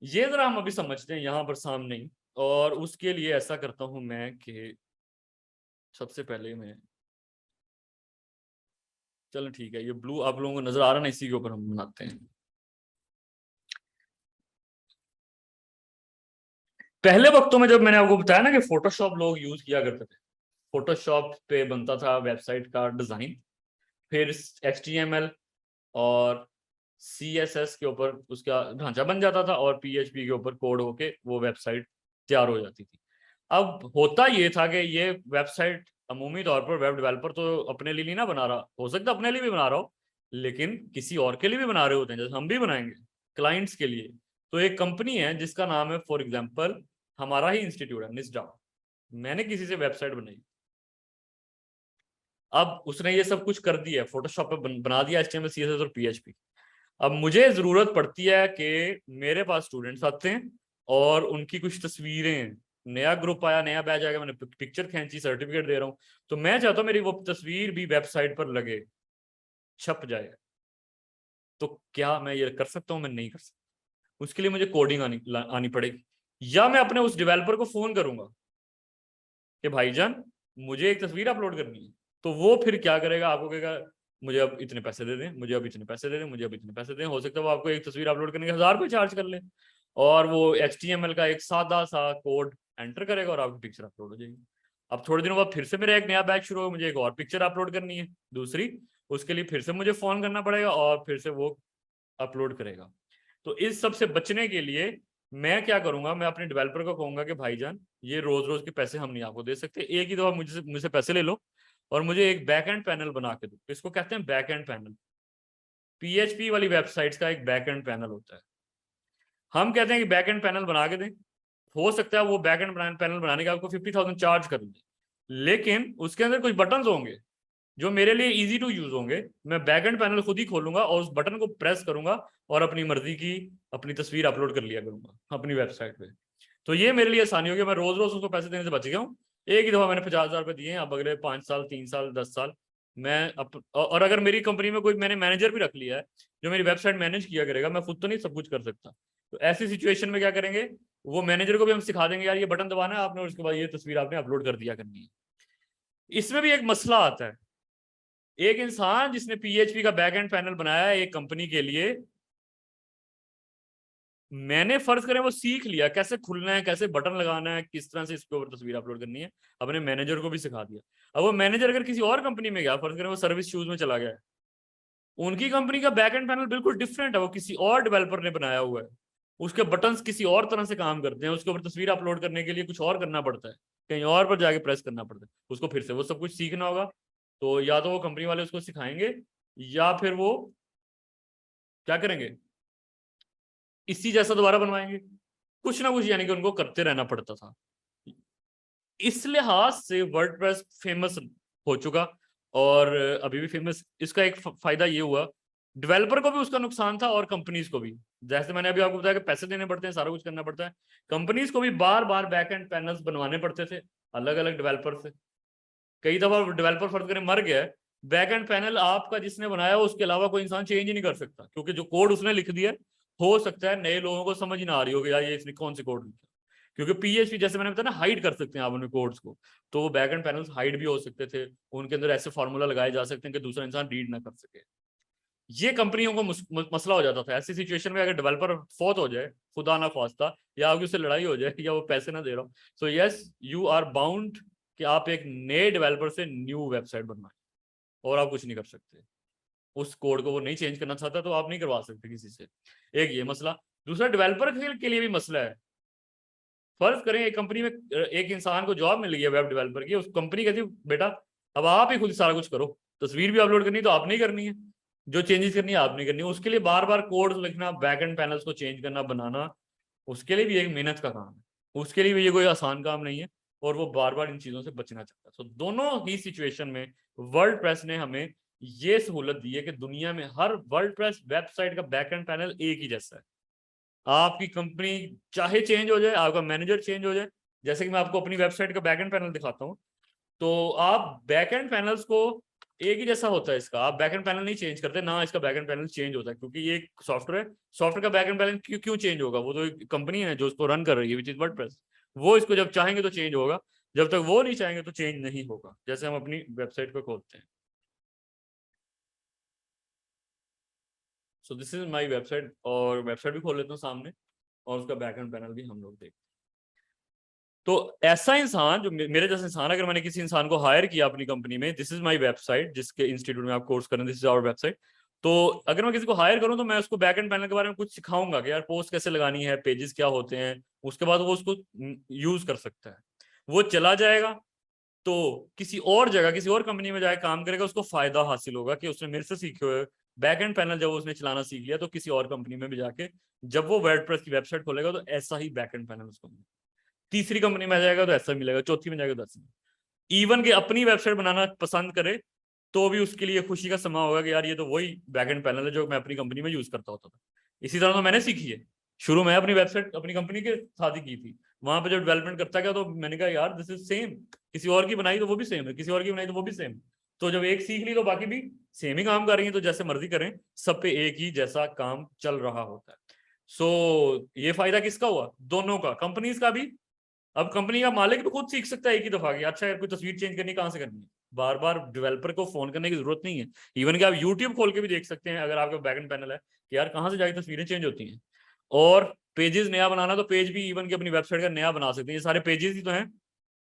ये जरा हम अभी समझते हैं यहाँ पर सामने ही। और उसके लिए ऐसा करता हूं मैं कि सबसे पहले मैं, चलो ठीक है, ये ब्लू आप लोगों को नजर आ रहा है ना, इसी के ऊपर हम बनाते हैं। पहले वक्तों में जब मैंने आपको बताया ना कि फोटोशॉप लोग यूज किया करते थे, फोटोशॉप पे बनता था वेबसाइट का डिजाइन, फिर HTML और CSS के ऊपर उसका ढांचा बन जाता था और PHP के ऊपर कोड होके वो वेबसाइट तैयार हो जाती थी। अब होता ये था कि ये वेबसाइट अमूमी तौर पर वेब डेवलपर तो अपने लिए नहीं ना बना रहा, हो सकता है अपने लिए भी बना रहा हो, लेकिन किसी और के लिए भी बना रहे होते हैं, जैसे हम भी बनाएंगे क्लाइंट्स के लिए। तो एक कंपनी है जिसका नाम है फॉर एग्जाम्पल, हमारा ही इंस्टीट्यूट है निस्डा, मैंने किसी से वेबसाइट बनाई, अब उसने ये सब कुछ कर दिया, फोटोशॉप पे बना दिया HTML CSS और PHP। अब मुझे जरूरत पड़ती है कि मेरे पास स्टूडेंट्स आते हैं और उनकी कुछ तस्वीरें, नया ग्रुप आया, नया बैच आएगा, मैंने पिक्चर खींची, सर्टिफिकेट दे रहा हूँ, तो मैं चाहता हूँ मेरी वो तस्वीर भी वेबसाइट पर लगे, छप जाए। तो क्या मैं ये कर सकता हूँ? मैं नहीं कर सकता, उसके लिए मुझे कोडिंग आनी पड़ेगी, या मैं अपने उस डेवलपर को फोन करूंगा कि भाईजान मुझे एक तस्वीर अपलोड करनी है, तो वो फिर क्या करेगा, आपको कहेगा मुझे अब इतने पैसे दे दें, मुझे अब इतने पैसे दे दें, मुझे अब इतने पैसे दें। हो सकता है वो आपको एक तस्वीर अपलोड करने के 1000 रुपये चार्ज कर ले, और वो HTML का एक सादा सा कोड एंटर करेगा और आपकी पिक्चर अपलोड हो जाएगी। अब थोड़े दिनों बाद फिर से मेरा एक नया बैच शुरू हो, मुझे एक और पिक्चर अपलोड करनी है दूसरी, उसके लिए फिर से मुझे फोन करना पड़ेगा और फिर से वो अपलोड करेगा। तो इस सब से बचने के लिए मैं क्या करूंगा, मैं अपने डेवलपर को कहूंगा कि भाईजान ये रोज रोज के पैसे हम नहीं आपको दे सकते, एक ही दफा मुझसे पैसे ले लो और मुझे एक बैक एंड पैनल बना के दो। इसको कहते हैं बैक एंड पैनल। PHP वाली वेबसाइट्स का एक बैक एंड पैनल होता है। हम कहते हैं कि बैक एंड पैनल बना के दें, हो सकता है वो बैक एंड पैनल बनाने के आपको 50,000 चार्ज कर दें, लेकिन उसके अंदर कुछ बटन होंगे जो मेरे लिए इजी टू यूज होंगे। मैं बैक एंड पैनल खुद ही खोलूंगा और उस बटन को प्रेस करूंगा और अपनी मर्जी की अपनी तस्वीर अपलोड कर लिया करूंगा अपनी वेबसाइट पे। तो ये मेरे लिए आसानी होगी, मैं रोज रोज उसको पैसे देने से बच गया हूँ। एक ही दफा मैंने 50,000 रुपये दिए, अब अगले 5 साल 3 साल 10 साल मैं और अगर मेरी कंपनी में कोई मैंने मैनेजर भी रख लिया है जो मेरी वेबसाइट मैनेज किया करेगा, मैं खुद तो नहीं सब कुछ कर सकता, तो ऐसी सिचुएशन में क्या करेंगे, वो मैनेजर को भी हम सिखा देंगे यार ये बटन दबाना है आपने और उसके बाद ये तस्वीर आपने अपलोड कर दिया करनी है। इसमें भी एक मसला आता है, एक इंसान जिसने PHP का बैक एंड पैनल बनाया है एक कंपनी के लिए, मैंने फर्ज करें वो सीख लिया कैसे खुलना है, कैसे बटन लगाना है, किस तरह से इसके ऊपर तस्वीर अपलोड करनी है, अपने मैनेजर को भी सिखा दिया। अब वो मैनेजर अगर किसी और कंपनी में गया, फर्ज करें वो सर्विस शूज में चला गया, उनकी कंपनी का बैक एंड पैनल बिल्कुल डिफरेंट है, वो किसी और डेवलपर ने बनाया हुआ है, उसके बटन्स किसी और तरह से काम करते हैं, उसके ऊपर तस्वीर अपलोड करने के लिए कुछ और करना पड़ता है, कहीं और पर जाके प्रेस करना पड़ता है, उसको फिर से वो सब कुछ सीखना होगा। तो या तो वो कंपनी वाले उसको सिखाएंगे या फिर वो क्या करेंगे, इसी जैसा दोबारा बनवाएंगे, कुछ ना कुछ यानी कि उनको करते रहना पड़ता था। इस लिहाज से वर्डप्रेस फेमस हो चुका और अभी भी फेमस। इसका एक फायदा ये हुआ, डेवलपर को भी उसका नुकसान था और कंपनीज को भी। जैसे मैंने अभी आपको बताया कि पैसे देने पड़ते हैं, सारा कुछ करना पड़ता है, कंपनीज को भी बार बार बैक एंड पैनल्स बनवाने पड़ते थे अलग अलग डेवलपर से। कई दफा डेवलपर फर्ज करें मर गया, बैक एंड पैनल आपका जिसने बनाया उसके अलावा कोई इंसान चेंज ही नहीं कर सकता, क्योंकि जो कोड उसने लिख दिया हो सकता है नए लोगों को समझ ही ना आ रही होगी यार ये इसने कौन सी कोड लिखा, क्योंकि PHP जैसे मैंने बताया ना हाइड कर सकते हैं आप उनके कोड्स को, तो वो बैक एंड पैनल्स हाइड भी हो सकते थे, उनके अंदर ऐसे फार्मूला लगाए जा सकते हैं कि दूसरा इंसान रीड ना कर सके। ये कंपनियों को मसला हो जाता था। ऐसी सिचुएशन में अगर डेवलपर फौत हो जाए खुदा ना खास्ता, या आगे उससे लड़ाई हो जाए या वो पैसे ना दे रहा हो, so yes you are bound कि आप एक नए डेवलपर से न्यू वेबसाइट बनवाएं और आप कुछ नहीं कर सकते। उस कोड को वो नहीं चेंज करना चाहता तो आप नहीं करवा सकते किसी से। एक ये मसला। दूसरा डेवलपर के लिए भी मसला है। फर्ज करें एक कंपनी में एक इंसान को जॉब मिल गई है वेब डेवलपर की, उस कंपनी कहती है बेटा अब आप ही खुद सारा कुछ करो, तस्वीर भी अपलोड करनी तो आपने ही करनी है, जो चेंजेस करनी है आपने करनी है, उसके लिए बार बार कोड लिखना, बैक एंड पैनल्स को चेंज करना बनाना, उसके लिए भी एक मेहनत का काम है, उसके लिए भी ये कोई आसान काम नहीं है और वो बार बार इन चीजों से बचना चाहता है। तो दोनों ही सिचुएशन में वर्डप्रेस ने हमें ये सहूलत दी है कि दुनिया में हर वर्डप्रेस वेबसाइट का बैक एंड पैनल एक ही जैसा है। आपकी कंपनी चाहे चेंज हो जाए, आपका मैनेजर चेंज हो जाए, जैसे कि मैं आपको अपनी वेबसाइट का बैक एंड पैनल दिखाता हूँ, तो आप बैक एंड पैनल्स को एक ही जैसा होता है इसका, आप बैक एंड पैनल नहीं चेंज करते ना, इसका बैक एंड पैनल चेंज होता है क्योंकि ये सॉफ्टवेयर है। सॉफ्टवेयर का बैक एंड पैनल क्यों चेंज होगा, वो तो एक कंपनी है जो उसको रन कर रही है विच इज वर्डप्रेस, वो इसको जब चाहेंगे तो चेंज होगा, जब तक वो नहीं चाहेंगे तो चेंज नहीं होगा। जैसे हम अपनी वेबसाइट को खोलते हैं, so this is my website, और वेबसाइट भी खोल लेता हूँ सामने और उसका बैक एंड पैनल भी हम लोग देखते हैं। तो ऐसा इंसान जो मेरे जैसा इंसान, अगर मैंने किसी इंसान को हायर किया अपनी कंपनी में, दिस इज माय वेबसाइट जिसके इंस्टीट्यूट में आप कोर्स करें, दिस इज आवर वेबसाइट, तो अगर मैं किसी को हायर करूं तो मैं उसको बैक एंड पैनल के बारे में कुछ सिखाऊंगा कि यार पोस्ट कैसे लगानी है, पेजेस क्या होते हैं, उसके बाद वो उसको यूज कर सकता है। वो चला जाएगा तो किसी और जगह किसी और कंपनी में जाकर काम करेगा, उसको फायदा हासिल होगा कि उसने मेरे से सीखे हुए बैक एंड पैनल जब उसने चलाना सीख लिया तो किसी और कंपनी में भी जाके जब वो वर्डप्रेस की वेबसाइट खोलेगा तो ऐसा ही बैक एंड पैनल उसको मिलेगा, तीसरी कंपनी में जाएगा तो ऐसा मिलेगा, चौथी में जाएगा तो ऐसा। इवन के अपनी वेबसाइट बनाना पसंद करे तो भी उसके लिए खुशी का समा होगा कि यार ये तो वही बैक एंड पैनल है जो मैं अपनी कंपनी में यूज करता होता था। इसी तरह तो मैंने सीखी है, शुरू में अपनी वेबसाइट अपनी कंपनी के साथ ही की थी, वहां पे जब डेवलपमेंट करता गया तो मैंने कहा यार दिस इज सेम, किसी और की बनाई तो वो भी सेम है, किसी और की बनाई तो वो भी सेम, तो जब एक सीख ली तो बाकी भी सेम ही काम कर रही है, तो जैसे मर्जी करें सब पे एक ही जैसा काम चल रहा होता है। सो ये फायदा किसका हुआ, दोनों का, कंपनीज का भी। अब कंपनी का मालिक भी खुद सीख सकता है एक ही दफा की, अच्छा यार कोई तस्वीर चेंज करनी कहाँ से करनी है, बार बार डेवलपर को फोन करने की जरूरत नहीं है। इवन कि आप यूट्यूब खोल के भी देख सकते हैं अगर आपका बैकएंड पैनल है कि यार कहाँ से जाके तस्वीरें चेंज होती हैं। और पेजेस नया बनाना तो पेज भी इवन की अपनी वेबसाइट का नया बना सकते हैं, ये सारे पेजेस ही तो हैं।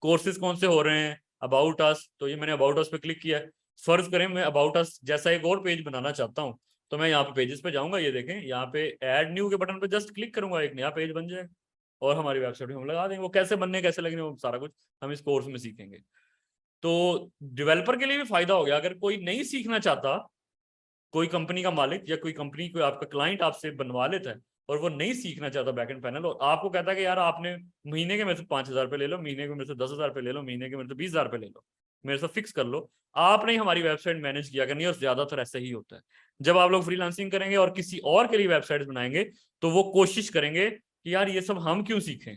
कोर्सेज कौन से हो रहे हैं, अबाउट अस, तो ये मैंने अबाउट अस पे क्लिक किया है, फर्ज करें मैं अबाउट अस जैसा एक और पेज बनाना चाहता हूँ, तो मैं यहाँ पे पेजेस पे जाऊंगा, ये देखें यहाँ पे ऐड न्यू के बटन पे जस्ट क्लिक करूंगा, एक नया पेज बन जाएगा और हमारी वेबसाइट में हम लगा देंगे। वो कैसे बनने कैसे लगने वो सारा कुछ हम इस कोर्स में सीखेंगे। तो डेवलपर के लिए भी फायदा हो गया। अगर कोई नहीं सीखना चाहता, कोई कंपनी का मालिक या कोई कंपनी कोई आपका क्लाइंट आपसे बनवा लेता है और वो नहीं सीखना चाहता बैकएंड पैनल, और आपको कहता है कि यार आपने महीने के मेरे से 5,000 रुपये ले लो, महीने के मेरे से 10,000 रुपये ले लो, महीने के मेरे से 20,000 रुपये ले लो, मेरे से फिक्स कर लो, आपने ही हमारी वेबसाइट मैनेज किया करनी है। और ज्यादातर ऐसा ही होता है। जब आप लोग फ्रीलांसिंग करेंगे और किसी और के लिए वेबसाइट बनाएंगे तो वो कोशिश करेंगे कि यार ये सब हम क्यों सीखें।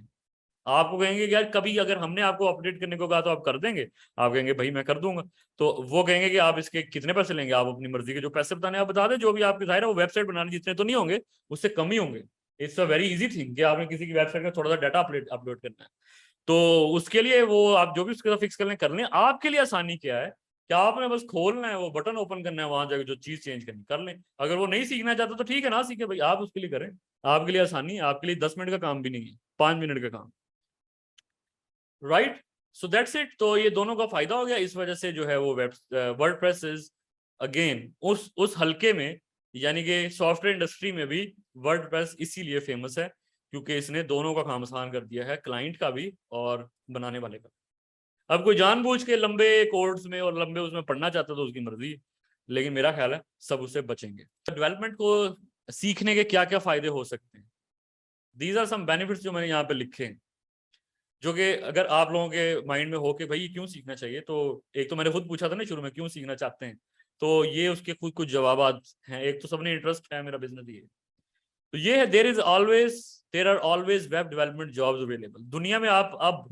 आपको कहेंगे कि यार कभी अगर हमने आपको अपडेट करने को कहा तो आप कर देंगे, आप कहेंगे भाई मैं कर दूंगा। तो वो कहेंगे कि आप इसके कितने पैसे लेंगे, आप अपनी मर्जी के जो पैसे बताने आप बता दें, जो भी आपके जाहिर है वो वेबसाइट बनाने जितने तो नहीं होंगे, उससे कम ही होंगे। It's a very easy thing कि आपने किसी की वेबसाइट में थोड़ा सा डाटा अपलोड करना है, तो उसके लिए वो आप जो भी उसके साथ फिक्स कर लें। आपके लिए आसानी क्या है कि आपने बस खोलना है, वो बटन ओपन करना है, वहां जाकर जो चीज चेंज करनी कर लें। अगर वो नहीं सीखना चाहता तो ठीक है, ना सीखे भाई, आप उसके लिए करें। आपके लिए आसानी है, आपके लिए 10 मिनट का काम भी नहीं है, 5 मिनट का काम, राइट। So that's it. तो ये दोनों का फायदा हो गया। इस वजह से जो है वो वर्डप्रेस इज अगेन उस हल्के में, यानी कि सॉफ्टवेयर इंडस्ट्री में भी वर्डप्रेस इसीलिए फेमस है क्योंकि इसने दोनों का काम आसान कर दिया है, क्लाइंट का भी और बनाने वाले का। अब कोई जानबूझ के लंबे कोड्स में और लंबे उसमें पढ़ना चाहता तो उसकी मर्जी, लेकिन मेरा ख्याल है सब उससे बचेंगे। डेवलपमेंट को सीखने के क्या क्या फायदे हो सकते हैं, दीज आर सम बेनिफिट्स जो मैंने यहाँ पे लिखे हैं, जो कि अगर आप लोगों के माइंड में हो कि भाई क्यों सीखना चाहिए, तो एक तो मैंने खुद पूछा था ना शुरू में क्यों सीखना चाहते हैं, तो ये उसके खुद कुछ जवाब हैं। एक तो सबने इंटरेस्ट है, मेरा बिजनेस ये, तो ये है there are always web development jobs available दुनिया में। आप अब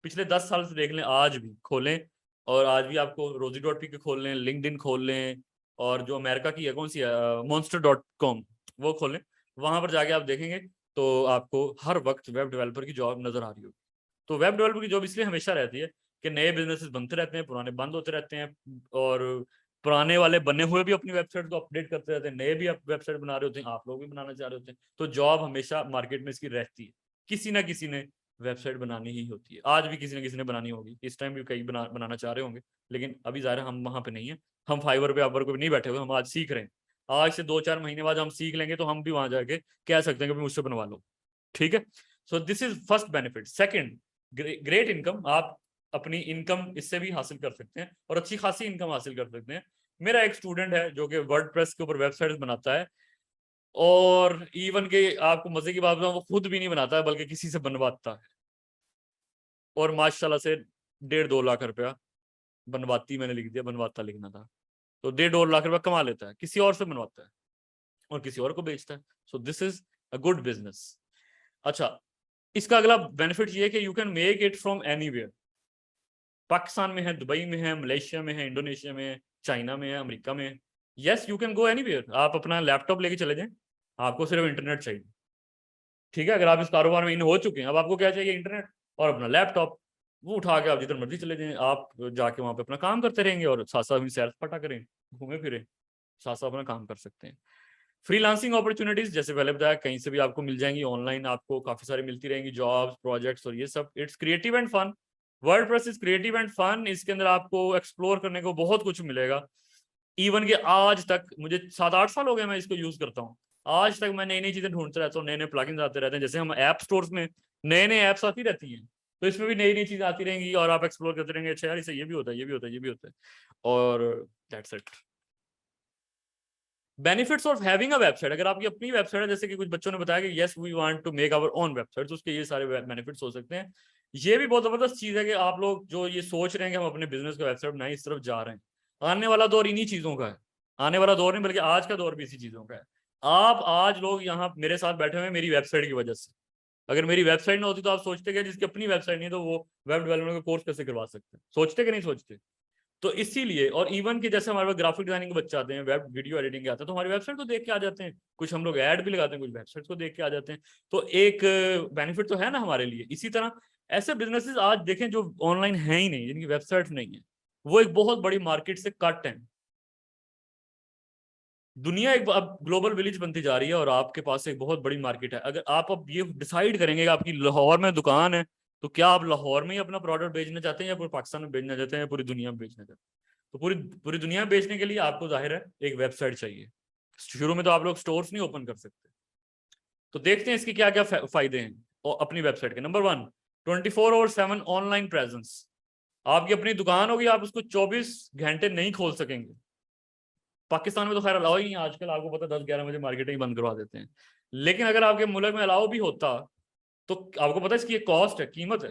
पिछले 10 साल से देख लें, आज भी खोलें और आज भी आपको rosie.p के खोल लें, लिंक्डइन खोल लें, और जो अमेरिका की है कौन सी है monster.com वो खोलें, वहां पर जाके आप देखेंगे तो आपको हर वक्त वेब डेवलपर की जॉब नजर आ रही होगी। तो वेब डेवलपर की जॉब इसलिए हमेशा रहती है कि नए बिजनेसेस बनते रहते हैं, पुराने बंद होते रहते हैं, और पुराने वाले बने हुए भी अपनी वेबसाइट को अपडेट करते रहते हैं, नए भी वेबसाइट बना रहे होते हैं, आप लोग भी बनाना चाह रहे होते हैं, तो जॉब हमेशा मार्केट में इसकी रहती है। किसी ना किसी ने वेबसाइट बनानी ही होती है, आज भी किसी ना किसी ने बनानी होगी, इस टाइम भी कई बनाना चाह रहे होंगे, लेकिन अभी ज़ाहिर हम वहां पे नहीं है, हम फाइवर पे अपवर्क पे नहीं बैठे हुए, हम आज सीख रहे हैं। आज से 2-4 महीने बाद हम सीख लेंगे तो हम भी वहां जाके कह सकते हैं कि मुझसे बनवा लो, ठीक है। So this is first benefit. Second, great income, आप अपनी इनकम इससे भी हासिल कर सकते हैं और अच्छी खासी इनकम हासिल कर सकते हैं। मेरा एक स्टूडेंट है जो कि वर्डप्रेस के ऊपर वेबसाइट्स बनाता है, और इवन के आपको मजे की बात बताऊं, वो खुद भी नहीं बनाता है बल्कि किसी से बनवाता है, और माशाल्लाह से 1.5-2 लाख रुपया बनवाती, मैंने लिख दिया बनवाता लिखना था, तो 1.5-2 लाख रुपया कमा लेता है, किसी और से बनवाता है और किसी और को बेचता है। So this is a good business. अच्छा, इसका अगला बेनिफिट ये है कि you can make it from anywhere. Pakistan में है, दुबई में है, मलेशिया में है, इंडोनेशिया में है, चाइना में है, अमेरिका में है, yes you can go anywhere. आप अपना लैपटॉप लेके चले जाएं, आपको सिर्फ इंटरनेट चाहिए, ठीक है। अगर आप इस कारोबार में इन हो चुके हैं, अब आपको क्या चाहिए, इंटरनेट और अपना लैपटॉप, वो उठा के आप जिधर मर्जी चले जाएं, आप जाके वहां पे अपना काम करते रहेंगे और साथ साथ सैर सपाटा करें, घूमे फिरे, साथ साथ अपना काम कर सकते हैं। फ्रीलांसिंग अपॉर्चुनिटीज जैसे पहले बताया कहीं से भी आपको मिल जाएंगी, ऑनलाइन आपको काफी सारी मिलती रहेंगी, जॉब्स, प्रोजेक्ट्स और ये सब। It's creative and fun, WordPress is creative and fun. इसके अंदर आपको एक्सप्लोर करने को बहुत कुछ मिलेगा। इवन कि आज तक मुझे 7-8 साल हो गए मैं इसको यूज करता हूँ, आज तक मैं नई नई चीजें ढूंढते रहता हूँ, नए नए प्लगइन्स आते रहते हैं, जैसे हम ऐप स्टोर्स में नए नए ऐप्स आती रहती हैं, तो इसमें भी नई नई चीजें आती रहेंगी और आप एक्सप्लोर करते रहेंगे, अच्छा यार इसे ये भी होता है, ये भी होता है, ये भी होता है, और that's it. Benefits of having a website, अगर आपकी अपनी वेबसाइट है, जैसे कि कुछ बच्चों ने बताया कि yes we want to make our own website, तो उसके ये सारे बेनिफिट्स हो सकते हैं। ये भी बहुत जबरदस्त चीज है कि आप लोग जो ये सोच रहे हैं कि हम अपने बिजनेस का वेबसाइट बनाएं, इस तरफ जा रहे हैं। आने वाला दौर इन्हीं चीजों का है, आने वाला दौर नहीं बल्कि आज का दौर भी इसी चीजों का है। आप आज लोग यहाँ मेरे साथ बैठे हुए हैं मेरी वेबसाइट की वजह से। अगर मेरी वेबसाइट ना होती तो आप सोचते कि जिसकी अपनी वेबसाइट नहीं है तो वो वेब डेवलपमेंट का कोर्स कैसे करवा सकते हैं, सोचते कि नहीं सोचते। तो इसीलिए, और इवन कि जैसे हमारे पास ग्राफिक डिजाइनिंग के बच्चे आते हैं, वेब वीडियो एडिटिंग के आते हैं, तो हमारी वेबसाइट को देख के आ जाते हैं, कुछ हम लोग ऐड भी लगाते हैं, कुछ वेबसाइट को देख के आ जाते हैं, तो एक बेनिफिट तो है ना हमारे लिए। इसी तरह ऐसे बिजनेसेस आज देखें जो ऑनलाइन है ही नहीं, जिनकी वेबसाइट नहीं है, वो एक बहुत बड़ी मार्केट से कट है। दुनिया एक अब ग्लोबल विलेज बनती जा रही है और आपके पास एक बहुत बड़ी मार्केट है। अगर आप अब ये डिसाइड करेंगे कि आपकी लाहौर में दुकान है, तो क्या आप लाहौर में ही अपना प्रोडक्ट बेचना चाहते हैं या पूरे पाकिस्तान में बेचना चाहते हैं या पूरी दुनिया में बेचना चाहते हैं। तो पूरी पूरी दुनिया में बेचने के लिए आपको जाहिर है एक वेबसाइट चाहिए, शुरू में तो आप लोग स्टोर्स नहीं ओपन कर सकते। तो देखते हैं इसके क्या क्या फायदे हैं और अपनी वेबसाइट के। Number 1, 24/7 online presence. आपकी अपनी दुकान होगी, आप उसको 24 घंटे नहीं खोल सकेंगे। पाकिस्तान में तो खैर अलाउ ही नहीं, आजकल आपको पता 10-11 बजे मार्केटिंग बंद करवा देते हैं। लेकिन अगर आपके मुल्क में अलाउ भी होता तो आपको पता है इसकी कॉस्ट है, कीमत है।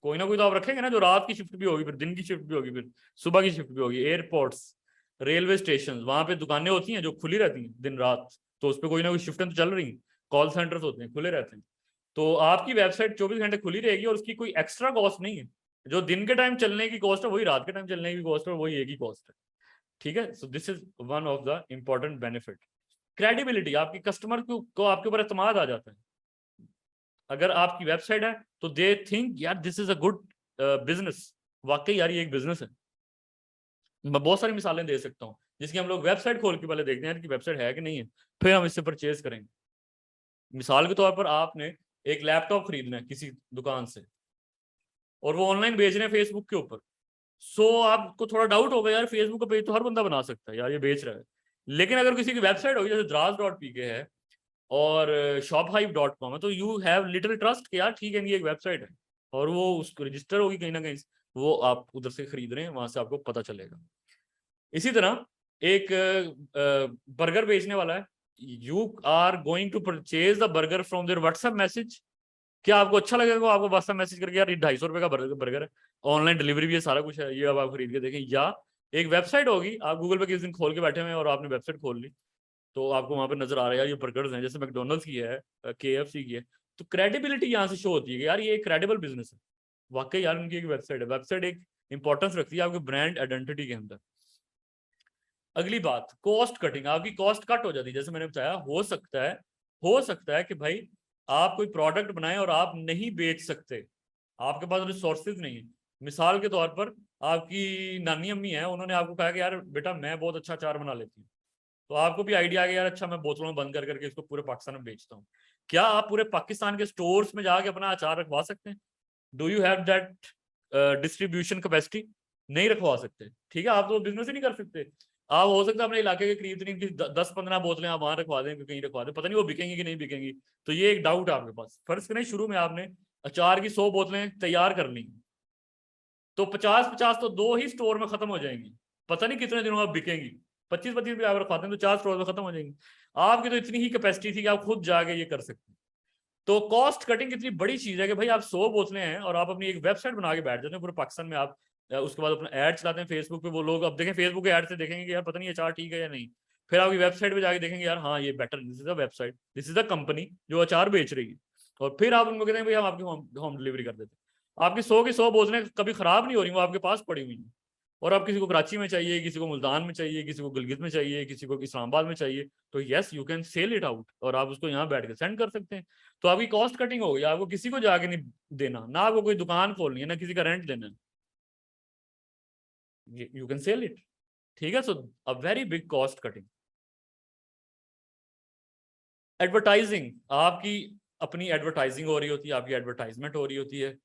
कोई ना कोई तो आप रखेंगे ना, जो रात की शिफ्ट भी होगी, फिर दिन की शिफ्ट भी होगी, फिर सुबह की शिफ्ट भी होगी। एयरपोर्ट्स, रेलवे स्टेशन, वहां पे दुकानें होती हैं जो खुली रहती हैं दिन रात, तो उस पर कोई ना कोई शिफ्टें तो चल रही हैं। कॉल सेंटर्स होते हैं, खुले रहते हैं। तो आपकी वेबसाइट 24 घंटे खुली रहेगी और उसकी कोई एक्स्ट्रा कॉस्ट नहीं है। जो दिन के टाइम चलने की कॉस्ट है वही रात के टाइम चलने की कॉस्ट है, वही एक ही कॉस्ट है। ठीक है, so this is one of the important benefit. Credibility, आपकी कस्टमर को आपके ऊपर एतमाद आ जाता है। अगर आपकी वेबसाइट है तो दे थिंक यार this is a good business, वाकई यार ये एक बिजनेस है। मैं बहुत सारी मिसालें दे सकता हूँ जिसकी हम लोग वेबसाइट खोल के पहले देखते हैं कि वेबसाइट है कि नहीं है, फिर हम इससे परचेज करेंगे। मिसाल के तौर पर आपने एक लैपटॉप खरीदना है किसी दुकान से और वो ऑनलाइन बेच रहे हैं फेसबुक के ऊपर। सो आपको थोड़ा डाउट होगा यार फेसबुक का पेज तो हर बंदा बना सकता है, यार ये बेच रहा है। लेकिन अगर किसी की वेबसाइट होगी जैसे द्राज.pk है और shophive.com है, तो यू हैव लिटिल ट्रस्ट कि यार ठीक है ये एक वेबसाइट है और वो उसको रजिस्टर होगी कहीं ना कहीं, वो आप उधर से खरीद रहे हैं, वहां से आपको पता चलेगा। इसी तरह एक बर्गर बेचने वाला है, you are going to purchase the burger from there WhatsApp message. क्या आपको अच्छा लगेगा आपको व्हाट्सएप मैसेज करके यार ये 250 रुपए का बर्गर है, ऑनलाइन डिलीवरी भी है, सारा कुछ है, ये अब आप खरीद के देखें। या एक वेबसाइट होगी, आप गूगल पे किसी दिन खोल के बैठे हुए हैं और आपने वेबसाइट खोल ली, तो आपको वहां पर नजर आ रहा है यार ये बर्गर्स हैं, जैसे मैकडोनल्ड्स की है, KFC की है। तो क्रेडिबिलिटी यहाँ से शो होती है कि यार ये एक क्रेडिबल बिजनेस है, वाकई यार उनकी एक वेबसाइट है। वेबसाइट एक इंपॉर्टेंस रखती है आपके ब्रांड आइडेंटिटी के अंदर। अगली बात, कॉस्ट कटिंग। आपकी कॉस्ट कट हो जाती है। जैसे मैंने बताया, हो सकता है कि भाई आप कोई प्रोडक्ट बनाएं और आप नहीं बेच सकते, आपके पास रिसोर्सेज नहीं है। मिसाल के तौर पर आपकी नानी अम्मी है, उन्होंने आपको कहा कि यार बेटा मैं बहुत अच्छा अचार बना लेती हूँ, तो आपको भी आइडिया आ गया यार अच्छा मैं बोतलों में बंद कर करके इसको पूरे पाकिस्तान में बेचता हूँ। क्या आप पूरे पाकिस्तान के स्टोर्स में जाके अपना अचार रखवा सकते हैं? Do you have that distribution capacity? नहीं रखवा सकते। ठीक है, आप तो बिजनेस ही नहीं कर सकते। आप हो सकता है अपने इलाके के करीब करीब की 10-15 बोतलें आप वहां रखवा दें, कहीं रखवा दें, पता नहीं वो बिकेंगी कि नहीं बिकेंगी। तो ये एक डाउट है आपके पास। फर्ज करें शुरू में आपने अचार की 100 बोतलें तैयार कर ली, तो 50-50 तो 2 ही स्टोर में खत्म हो जाएंगी, पता नहीं कितने दिनों में बिकेंगी। 25-25 भी आप रखवाते हैं तो 4 स्टोर में खत्म हो जाएंगी। आपकी तो इतनी ही कैपेसिटी थी कि आप खुद जाके ये कर सकते हैं। तो कॉस्ट कटिंग कितनी बड़ी चीज है कि भाई आप 100 बोतलें हैं और आप अपनी एक वेबसाइट बना के बैठ जाते हैं पूरे पाकिस्तान में। आप उसके बाद अपना ऐड चलाते हैं फेसबुक पे, वो लोग अब देखें फेसबुक के ऐड से देखेंगे कि यार पता नहीं अचार ठीक है या नहीं, फिर आपकी वेबसाइट पे जाके देखेंगे यार हाँ ये better, this is a website, this is a company जो अचार बेच रही है, और फिर आप उनको कहते हैं भाई हम आपकी होम डिलीवरी कर देते हैं। आपकी 100 की 100 बोतलें कभी खराब नहीं हो रही, वो आपके पास पड़ी हुई हैं। और आप किसी को कराची में चाहिए, किसी को मुल्तान में चाहिए, किसी को गिलगित में चाहिए, किसी को इस्लामाबाद में चाहिए, तो yes you can sell it out और आप उसको यहाँ बैठ के सेंड कर सकते हैं। तो आपकी कॉस्ट कटिंग हो गई, आपको किसी को जाके नहीं देना, ना आपको कोई दुकान खोलनी है, ना किसी का रेंट देना है, यू कैन सेल इट। ठीक है, so a very big cost cutting. Advertising, आपकी अपनी एडवर्टाइजिंग हो रही होती है, आपकी एडवर्टाइजमेंट हो रही होती है,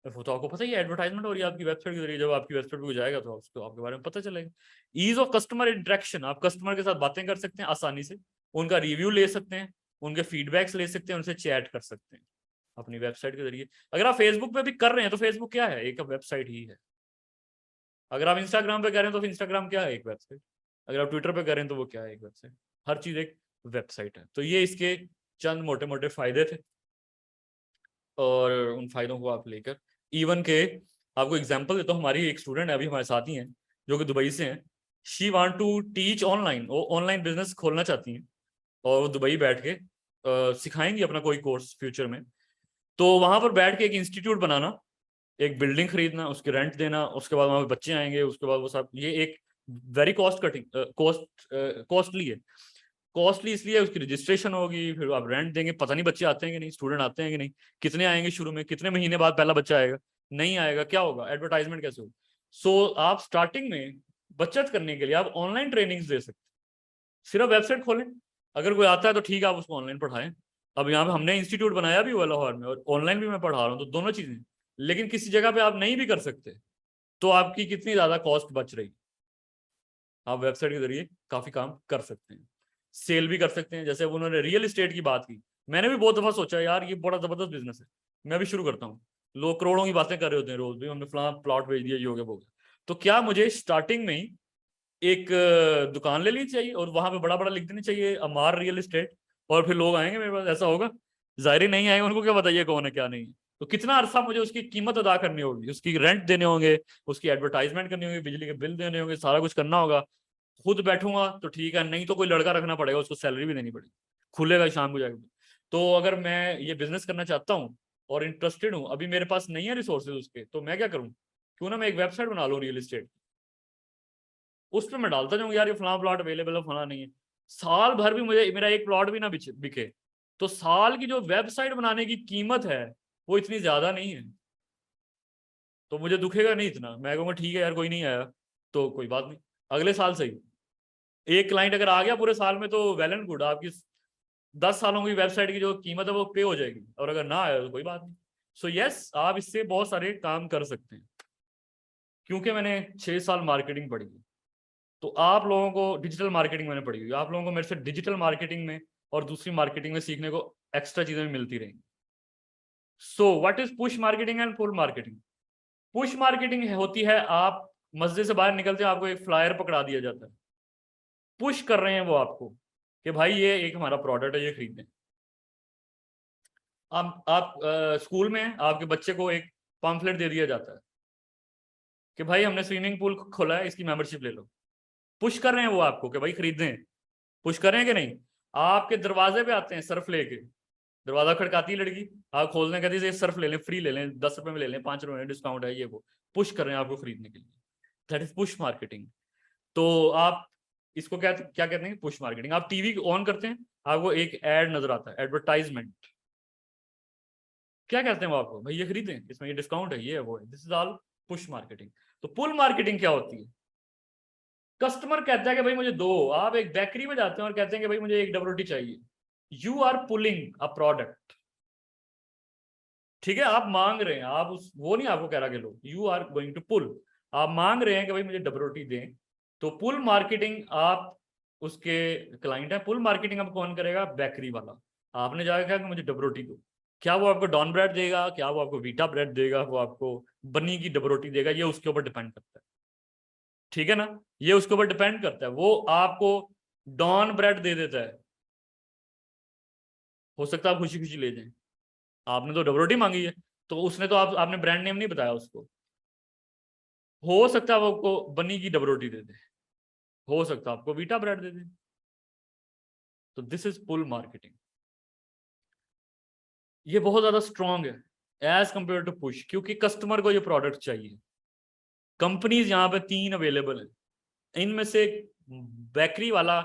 वो तो आपको पता ही है एडवर्टाइजमेंट हो रही है आपकी वेबसाइट के जरिए। जब आपकी वेबसाइट पे जाएगा तो उसको आपके बारे में पता चलेगा। ईज ऑफ कस्टमर इंटरेक्शन, आप कस्टमर के साथ बातें कर सकते हैं आसानी से, उनका रिव्यू ले सकते हैं, उनके फीडबैक्स ले सकते हैं, उनसे चैट कर सकते हैं अपनी वेबसाइट के जरिए। अगर आप फेसबुक पे भी कर रहे हैं तो फेसबुक क्या है, एक वेबसाइट ही है। अगर आप इंस्टाग्राम पे कर रहे हैं तो इंस्टाग्राम क्या है, एक वेबसाइट। अगर आप ट्विटर पे कर रहे हैं तो वो क्या है, एक वेबसाइट। हर चीज एक वेबसाइट है। तो ये इसके चंद मोटे मोटे फायदे थे और उन फायदों को आप लेकर इवन के आपको एग्जांपल देता हूँ। हमारी एक स्टूडेंट है अभी हमारे साथ ही हैं जो कि दुबई से हैं। She want to teach online, वो ऑनलाइन बिजनेस खोलना चाहती हैं और वो दुबई बैठ के सिखाएंगी अपना कोई कोर्स फ्यूचर में। तो वहां पर बैठ के एक इंस्टीट्यूट बनाना, एक बिल्डिंग खरीदना, उसके रेंट देना, उसके बाद वहां पे बच्चे आएंगे, उसके बाद वो सब, ये एक वेरी कॉस्ट कटिंग कॉस्टली है। कॉस्टली इसलिए उसकी रजिस्ट्रेशन होगी, फिर आप रेंट देंगे, पता नहीं बच्चे आते हैं कि नहीं, स्टूडेंट आते हैं कि नहीं, कितने आएंगे शुरू में, कितने महीने बाद पहला बच्चा आएगा, नहीं आएगा, क्या होगा, एडवर्टाइजमेंट कैसे होगी। सो आप स्टार्टिंग में बचत करने के लिए आप ऑनलाइन ट्रेनिंग्स दे सकते हैं। सिर्फ वेबसाइट खोलें, अगर कोई आता है तो ठीक है आप उसको ऑनलाइन पढ़ाएं। अब यहाँ पे हमने इंस्टीट्यूट बनाया भी हुआ लाहौर में और ऑनलाइन भी मैं पढ़ा रहा हूँ, तो दोनों चीजें। लेकिन किसी जगह पे आप नहीं भी कर सकते तो आपकी कितनी ज्यादा कॉस्ट बच रही, आप वेबसाइट के जरिए काफी काम कर सकते हैं। सेल भी कर सकते हैं। जैसे उन्होंने रियल एस्टेट की बात की, मैंने भी बहुत दफा सोचा यार ये बड़ा जबरदस्त बिजनेस है, मैं भी शुरू करता हूँ। लोग करोड़ों की बातें कर रहे होते हैं रोज, भी हमने फलाना प्लॉट बेच दिया, ये हो गया वो गया। तो क्या मुझे स्टार्टिंग में ही एक दुकान ले ली चाहिए और वहां पे बड़ा बड़ा लिख देनी चाहिए अमार रियल एस्टेट, और फिर लोग आएंगे मेरे पास? ऐसा होगा? जाहिर ही नहीं आएंगे, उनको क्या बताइए कौन है क्या नहीं है। तो कितना अरसा मुझे उसकी कीमत अदा करनी होगी, उसकी रेंट देने होंगे, उसकी एडवर्टाइजमेंट करनी होगी, बिजली के बिल देने होंगे, सारा कुछ करना होगा। खुद बैठूंगा तो ठीक है, नहीं तो कोई लड़का रखना पड़ेगा, उसको सैलरी भी देनी पड़ेगी, खुलेगा शाम को जाकर। तो अगर मैं ये बिजनेस करना चाहता हूँ और इंटरेस्टेड हूँ, अभी मेरे पास नहीं है रिसोर्सेज उसके, तो मैं क्या करूँ, क्यों ना मैं एक वेबसाइट बना लूँ रियल एस्टेट, उस पर मैं डालता जाऊँ यार ये फलाना प्लॉट अवेलेबल है, फलाना नहीं है। साल भर भी मुझे मेरा एक प्लॉट भी ना बिके, तो साल की जो वेबसाइट बनाने की कीमत है वो इतनी ज्यादा नहीं है, तो मुझे दुखेगा नहीं इतना। मैं कहूँगा ठीक है यार कोई नहीं आया तो कोई बात नहीं, अगले साल सही। एक क्लाइंट अगर आ गया पूरे साल में तो वेल एंड गुड, आपकी 10 सालों की वेबसाइट की जो कीमत है वो पे हो जाएगी, और अगर ना आया तो कोई बात नहीं। सो यस, आप इससे बहुत सारे काम कर सकते हैं। क्योंकि मैंने 6 साल मार्केटिंग पढ़ी है, तो आप लोगों को डिजिटल मार्केटिंग मैंने पढ़ी हुई, आप लोगों को मेरे से डिजिटल मार्केटिंग में और दूसरी मार्केटिंग में सीखने को एक्स्ट्रा चीजें मिलती रहेंगी। So what is push marketing and pull marketing? Push marketing होती है आप मस्जिद से बाहर निकलते हैं, आपको एक फ्लायर पकड़ा दिया जाता है, पुश कर रहे हैं वो आपको कि भाई ये एक हमारा प्रोडक्ट है, ये खरीदें। आप स्कूल में आपके बच्चे को एक पम्फलेट दे दिया जाता है कि भाई हमने स्विमिंग पूल खोला है, इसकी मेंबरशिप ले लो। पुश कर रहे हैं वो आपको कि भाई खरीदें, पुश कर रहे हैं कि नहीं? आपके दरवाजे पे आते हैं सर्फ लेके, दरवाजा खड़काती है लड़की, आप खोलने कहती है सर्फ ले लें, फ्री ले लें, 10 रुपए में ले लें, 5 रुपए में डिस्काउंट है, ये वो पुश कर रहे हैं आपको खरीदने के लिए। That is push marketing. तो आप इसको क्या क्या कहते हैं? Push marketing. आप टीवी ऑन करते हैं, आपको एक एड नजर आता है, एडवर्टाइजमेंट, क्या कहते हैं वो आपको? भाई ये खरीदें, इसमें ये डिस्काउंट है, ये है वो है। This is all push marketing. तो पुल मार्केटिंग क्या होती है? कस्टमर कहता है कि भाई मुझे दो, आप एक बेकरी में जाते हैं और कहते हैं कि भाई मुझे एक डबल रोटी चाहिए, you are pulling a product, ठीक है? आप मांग रहे हैं, आप उस वो नहीं आपको कह रहा कि लो, you are going to pull, आप मांग रहे हैं कि भाई मुझे डबल रोटी दें। तो पुल मार्केटिंग, आप उसके क्लाइंट है, पुल मार्केटिंग अब कौन करेगा? बेकरी वाला। आपने जाकर कहा कि मुझे डबल रोटी दो, क्या वो आपको डॉन ब्रेड देगा, क्या वो आपको वीटा ब्रेड देगा, वो आपको बनी की डबल रोटी देगा? ये उसके ऊपर डिपेंड करता है, ठीक है ना? ये उसके ऊपर डिपेंड करता है। वो आपको डॉन ब्रेड दे देता है, हो सकता है आप खुशी खुशी ले जाएं, आपने तो डबल रोटी मांगी है, तो उसने तो आपने ब्रांड नेम नहीं बताया उसको, हो सकता है वो आपको बनी की डबल रोटी दे दे, हो सकता है आपको वीटा ब्रेड दे दे। तो दिस इज पुल मार्केटिंग। ये बहुत ज्यादा स्ट्रांग है एज कंपेयर टू पुश, क्योंकि कस्टमर को ये प्रोडक्ट चाहिए। कंपनीज यहाँ पे 3 अवेलेबल है, इनमें से बेकरी वाला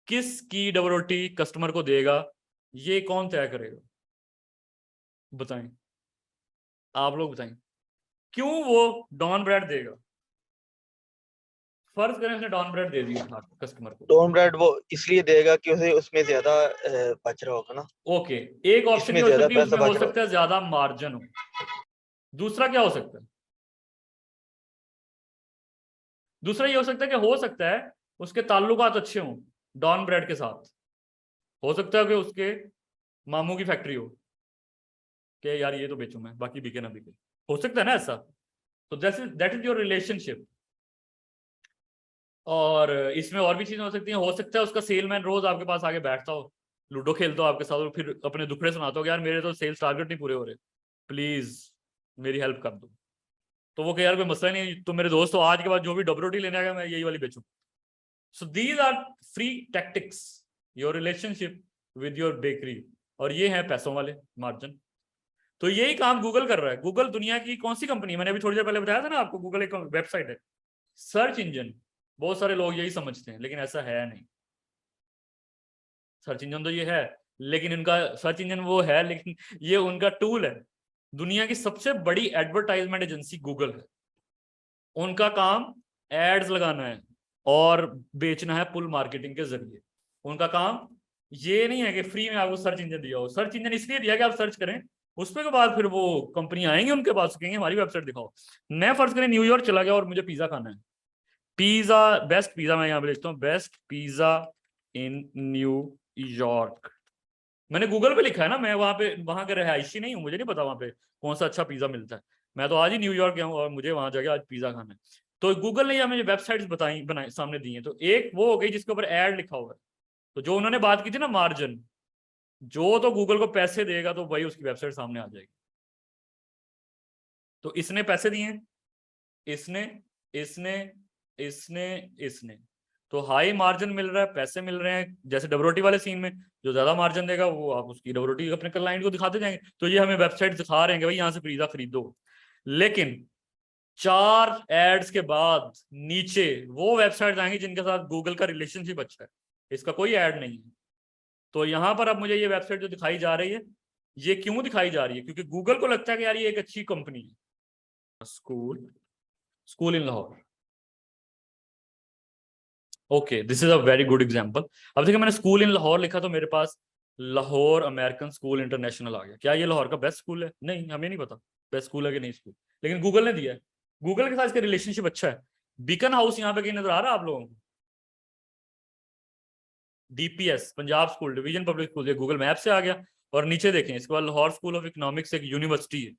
किस की डबल रोटी कस्टमर को देगा, ये कौन तय करेगा? बताएं, आप लोग बताएं, क्यों वो डॉन ब्रेड देगा? फर्ज करें उसने डॉन ब्रेड दे दिया कस्टमर को, टोन ब्रेड वो इसलिए देगा कि उसे उसमें ज्यादा बच रहा होगा ना, ओके, एक ऑप्शन ये इसमें हो ज्यादा सकती है, पैसा उसमें हो बच रहा सकता है ज्यादा मार्जिन हो। दूसरा क्या हो सकता है? दूसरा ये हो सकता है कि हो सकता है उसके ताल्लुकात अच्छे हों डॉन ब्रेड के साथ, हो सकता है कि उसके मामू की फैक्ट्री हो कि यार ये तो बेचूं मैं, बाकी बिके ना बिके, हो सकता है ना ऐसा। तो दैट इज योर रिलेशनशिप। और इसमें और भी चीजें हो सकती हैं, हो सकता है उसका सेलमैन रोज आपके पास आके बैठता हो, लूडो खेलता हो आपके साथ, और फिर अपने दुखड़े सुनाता हो कि यार मेरे तो सेल्स टारगेट नहीं पूरे हो रहे, प्लीज मेरी हेल्प कर दो। तो वो कहे यार कोई मसला नहीं, तो मेरे दोस्त, तो आज के बाद जो भी डबल रोटी लेने आएगा मैं यही वाली बेचूं। So these are free tactics, your relationship with your bakery, और ये है पैसों वाले मार्जिन। तो यही काम गूगल कर रहा है। गूगल दुनिया की कौन सी कंपनी, मैंने अभी थोड़ी देर पहले बताया था ना आपको, गूगल एक वेबसाइट है, सर्च इंजन। बहुत सारे लोग यही समझते हैं, लेकिन ऐसा है नहीं। सर्च इंजन तो ये है, लेकिन इनका सर्च इंजन वो है, लेकिन ये उनका टूल है। दुनिया की सबसे बड़ी एडवर्टाइजमेंट एजेंसी गूगल है, उनका काम एड्स लगाना है और बेचना है पुल मार्केटिंग के जरिए। उनका काम ये नहीं है कि फ्री में आपको सर्च इंजन दिया हो, सर्च इंजन इसलिए दिया कि आप सर्च करें, उसके बाद फिर वो कंपनी आएंगे उनके पास, कहेंगे हमारी वेबसाइट दिखाओ। मैं फर्ज करें न्यूयॉर्क चला गया और मुझे पिज्जा खाना है, पिज्जा, बेस्ट पिज्जा मैं यहाँ पे लिखता हूँ, बेस्ट पिज्जा इन न्यूयॉर्क। मैंने गूगल पे लिखा है ना, मैं वहां का रहायशी नहीं हूँ, मुझे नहीं पता वहां पे कौन सा अच्छा पिज्जा मिलता है। मैं तो आज ही न्यूयॉर्क गया हूँ और मुझे वहां जाके आज पिज्जा खाना है। तो गूगल ने हमें वेबसाइट्स बनाई सामने दी है। तो एक वो हो गई जिसके ऊपर एड लिखा हुआ है। तो जो उन्होंने बात की थी ना मार्जिन, जो तो गूगल को पैसे देगा तो वही उसकी वेबसाइट सामने आ जाएगी। तो इसने पैसे दिए हैं, इसने इसने इसने इसने तो हाई मार्जिन मिल रहा है, पैसे मिल रहे हैं। जैसे डब्ल्यूटी वाले सीन में जो ज्यादा मार्जिन देगा वो आप उसकी डब्ल्यूटी अपने क्लाइंट को दिखाते जाएंगे। तो ये हमें वेबसाइट दिखा रहे हैं कि भाई यहाँ से पिज्जा खरीदो। लेकिन 4 एड्स के बाद नीचे वो वेबसाइट आएंगी जिनके साथ गूगल का रिलेशनशिप अच्छा है, इसका कोई ऐड नहीं है। तो यहाँ पर अब मुझे ये वेबसाइट जो दिखाई जा रही है, ये क्यों दिखाई जा रही है? क्योंकि गूगल को लगता है कि यार ये एक अच्छी कंपनी है। School in Lahore. Okay, this is a very good example. अब देखिए मैंने स्कूल इन लाहौर लिखा तो मेरे पास लाहौर अमेरिकन स्कूल इंटरनेशनल आ गया। क्या ये लाहौर का बेस्ट स्कूल है? नहीं, हमें नहीं पता बेस्ट स्कूल है कि नहीं स्कूल, लेकिन गूगल ने दिया है। गूगल के साथ इसका रिलेशनशिप अच्छा है। बीकन हाउस यहाँ पे कहीं नजर आ रहा है आप लोगों को? DPS Punjab school division public school, ये गूगल मैप से आ गया। और नीचे देखें, इसके बाद लाहौर स्कूल ऑफ इकोनॉमिक्स एक यूनिवर्सिटी है,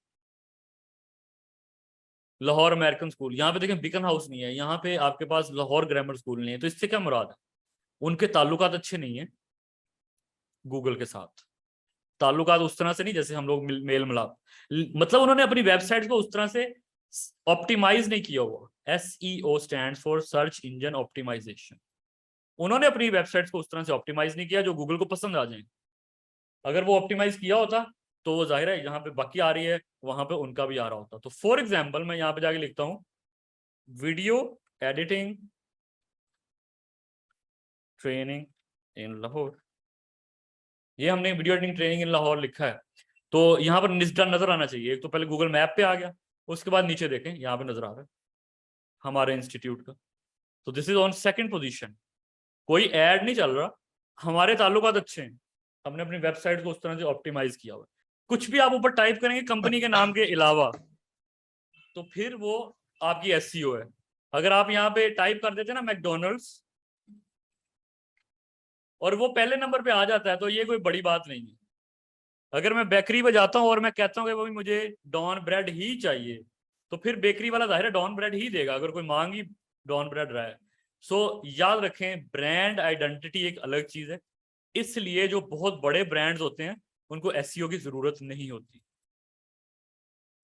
लाहौर अमेरिकन स्कूल। यहाँ पे देखें बीकन हाउस नहीं है, यहाँ पे आपके पास लाहौर ग्रामर स्कूल नहीं है। तो इससे क्या मुराद है? उनके ताल्लुकात अच्छे नहीं है गूगल के साथ। ताल्लुकात उस तरह से नहीं जैसे हम लोग मेल मिलाप, मतलब उन्होंने अपनी वेबसाइट को उस तरह से ऑप्टिमाइज नहीं किया हुआ। SEO stands for search engine optimization. उन्होंने अपनी वेबसाइट्स को उस तरह से ऑप्टिमाइज नहीं किया जो गूगल को पसंद आ जाए। अगर वो ऑप्टिमाइज किया होता तो वो जाहिर है जहां पे बाकी आ रही है वहां पे उनका भी आ रहा होता। तो फॉर एग्जाम्पल मैं यहाँ पे जाके लिखता हूँ video editing training in Lahore. ये हमने video editing training in Lahore लिखा है। तो यहाँ पर नजर आना चाहिए। एक तो पहले गूगल मैप पे आ गया, उसके बाद नीचे देखें यहाँ पे नजर आ रहा है हमारे इंस्टीट्यूट का। तो this is on second position. कोई ऐड नहीं चल रहा, हमारे ताल्लुकात अच्छे हैं, हमने अपनी वेबसाइट को उस तरह से ऑप्टिमाइज किया हुआ है। कुछ भी आप ऊपर टाइप करेंगे कंपनी के नाम के अलावा तो फिर वो आपकी SEO है। अगर आप यहाँ पे टाइप कर देते ना मैकडोनल्ड्स और वो पहले नंबर पे आ जाता है तो ये कोई बड़ी बात नहीं है। अगर मैं बेकरी पे जाता हूँ और मैं कहता हूँ कि भाई मुझे डॉन ब्रेड ही चाहिए, तो फिर बेकरी वाला जाहिर है डॉन ब्रेड ही देगा अगर कोई मांग ही डॉन ब्रेड रहा है। सो याद रखें, ब्रांड आइडेंटिटी एक अलग चीज है। इसलिए जो बहुत बड़े ब्रांड्स होते हैं उनको SEO की जरूरत नहीं होती।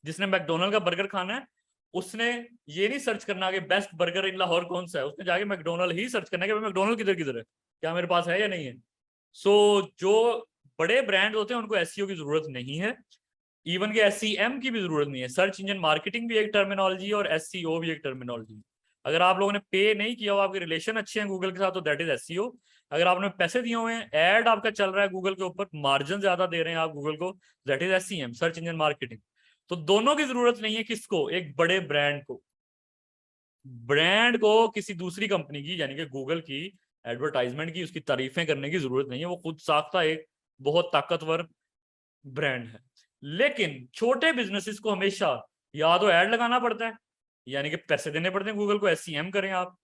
जिसने मैकडोनल्ड का बर्गर खाना है उसने ये नहीं सर्च करना कि बेस्ट बर्गर इन लाहौर कौन सा है, उसने जाके मैकडोनल्ड ही सर्च करना है कि मैकडोनल्ड किधर किधर है, क्या मेरे पास है या नहीं है। सो जो बड़े ब्रांड होते हैं उनको SEO की जरूरत नहीं है। इवन के SEM की भी जरूरत नहीं है। सर्च इंजन मार्केटिंग भी एक टर्मिनोलॉजी है और SEO भी एक टर्मिनोलॉजी है। अगर आप लोगों ने पे नहीं किया हो, आपके रिलेशन अच्छे हैं गूगल के साथ, तो दैट इज SEO। अगर आपने पैसे दिए हुए हैं, ऐड आपका चल रहा है गूगल के ऊपर, मार्जिन ज्यादा दे रहे हैं आप गूगल को, that is SEM, search engine marketing. तो दोनों की जरूरत नहीं है किसको? एक बड़े ब्रांड को। ब्रांड को किसी दूसरी कंपनी की यानी कि गूगल की एडवर्टाइजमेंट की, उसकी तारीफें करने की जरूरत नहीं है। वो खुद साख्ता एक बहुत ताकतवर ब्रांड है। लेकिन छोटे बिजनेसेस को हमेशा या तो ऐड लगाना पड़ता है, यानी कि पैसे देने पड़ते हैं गूगल को, SEM करें आप,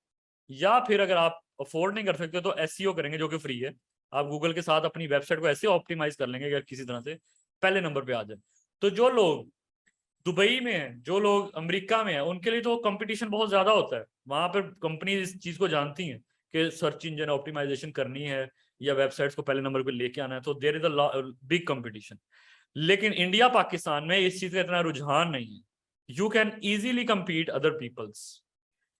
या फिर अगर आप अफोर्ड नहीं कर सकते तो SEO करेंगे जो कि फ्री है। आप गूगल के साथ अपनी वेबसाइट को ऐसे ऑप्टिमाइज कर लेंगे कि किसी तरह से पहले नंबर पे आ जाए। तो जो लोग दुबई में है, जो लोग अमेरिका में है, उनके लिए तो कंपटीशन बहुत ज्यादा होता है। वहां पर कंपनी इस चीज को जानती है कि सर्च इंजन ऑप्टिमाइजेशन करनी है या वेबसाइट्स को पहले नंबर पे लेके आना है, तो there is a big competition. लेकिन इंडिया पाकिस्तान में इस चीज का इतना रुझान नहीं है। You can easily compete other peoples,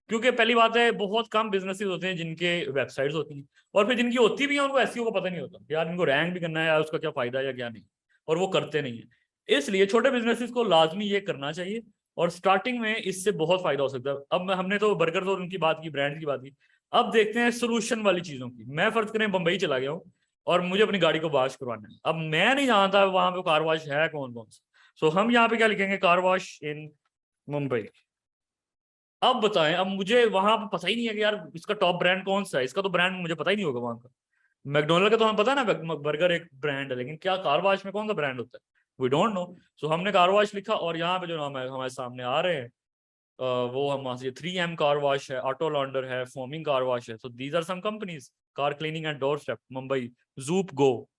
क्योंकि पहली बात है बहुत कम बिजनेसेस होते हैं जिनके वेबसाइट्स होती हैं, और फिर जिनकी होती भी है उनको SEO का पता नहीं होता यार इनको रैंक भी करना है या उसका क्या फायदा है या क्या नहीं, और वो करते नहीं है। इसलिए छोटे बिजनेसेस को लाजमी ये करना चाहिए और स्टार्टिंग में इससे बहुत फायदा हो सकता है। अब हमने तो बर्गर तो उनकी बात की, ब्रांड की बात की, अब देखते हैं सोल्यूशन वाली चीजों की। मैं फर्ज करें बंबई चला गया हूँ और मुझे अपनी गाड़ी को वॉश करवाना है। अब मैं नहीं जानता वहां पे कार वॉश है कौन कौन सा। सो हम यहाँ पे क्या लिखेंगे, कार वॉश इन मुंबई। अब बताएं, अब मुझे वहां पे पता ही नहीं है कि यार इसका टॉप ब्रांड कौन सा है, इसका तो ब्रांड मुझे पता ही नहीं होगा वहां का। मैकडोनल्ड का तो हमें पता है ना, बर्गर एक ब्रांड है, लेकिन क्या कार वॉश में कौन सा ब्रांड होता है, वी डोंट नो। सो हमने कार वॉश लिखा और यहाँ पे जो नाम है हमारे सामने आ रहे हैं वो हम 3M कार वॉश है, ऑटो लॉन्डर है, फोमिंग कार वॉश है। So these are some companies. Car cleaning and doorstep Mumbai, जूप गो।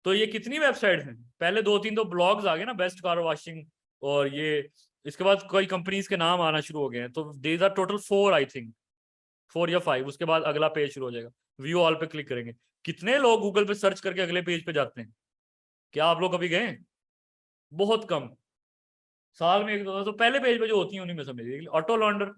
तो ये कितनी वेबसाइट हैं? पहले 2-3 तो ब्लॉग्स आ गए ना, बेस्ट कार वॉशिंग, और ये इसके बाद कई कंपनीज के नाम आना शुरू हो गए हैं। तो these are total 4 I think, 4 या 5। उसके बाद अगला पेज शुरू हो जाएगा, व्यू ऑल पे क्लिक करेंगे। कितने लोग गूगल पे सर्च करके अगले पेज पे जाते हैं? क्या आप लोग कभी गए? बहुत कम, साल में 1-2। तो पहले पेज पे जो होती है उन्हीं में समझिए, ऑटो लॉन्डर,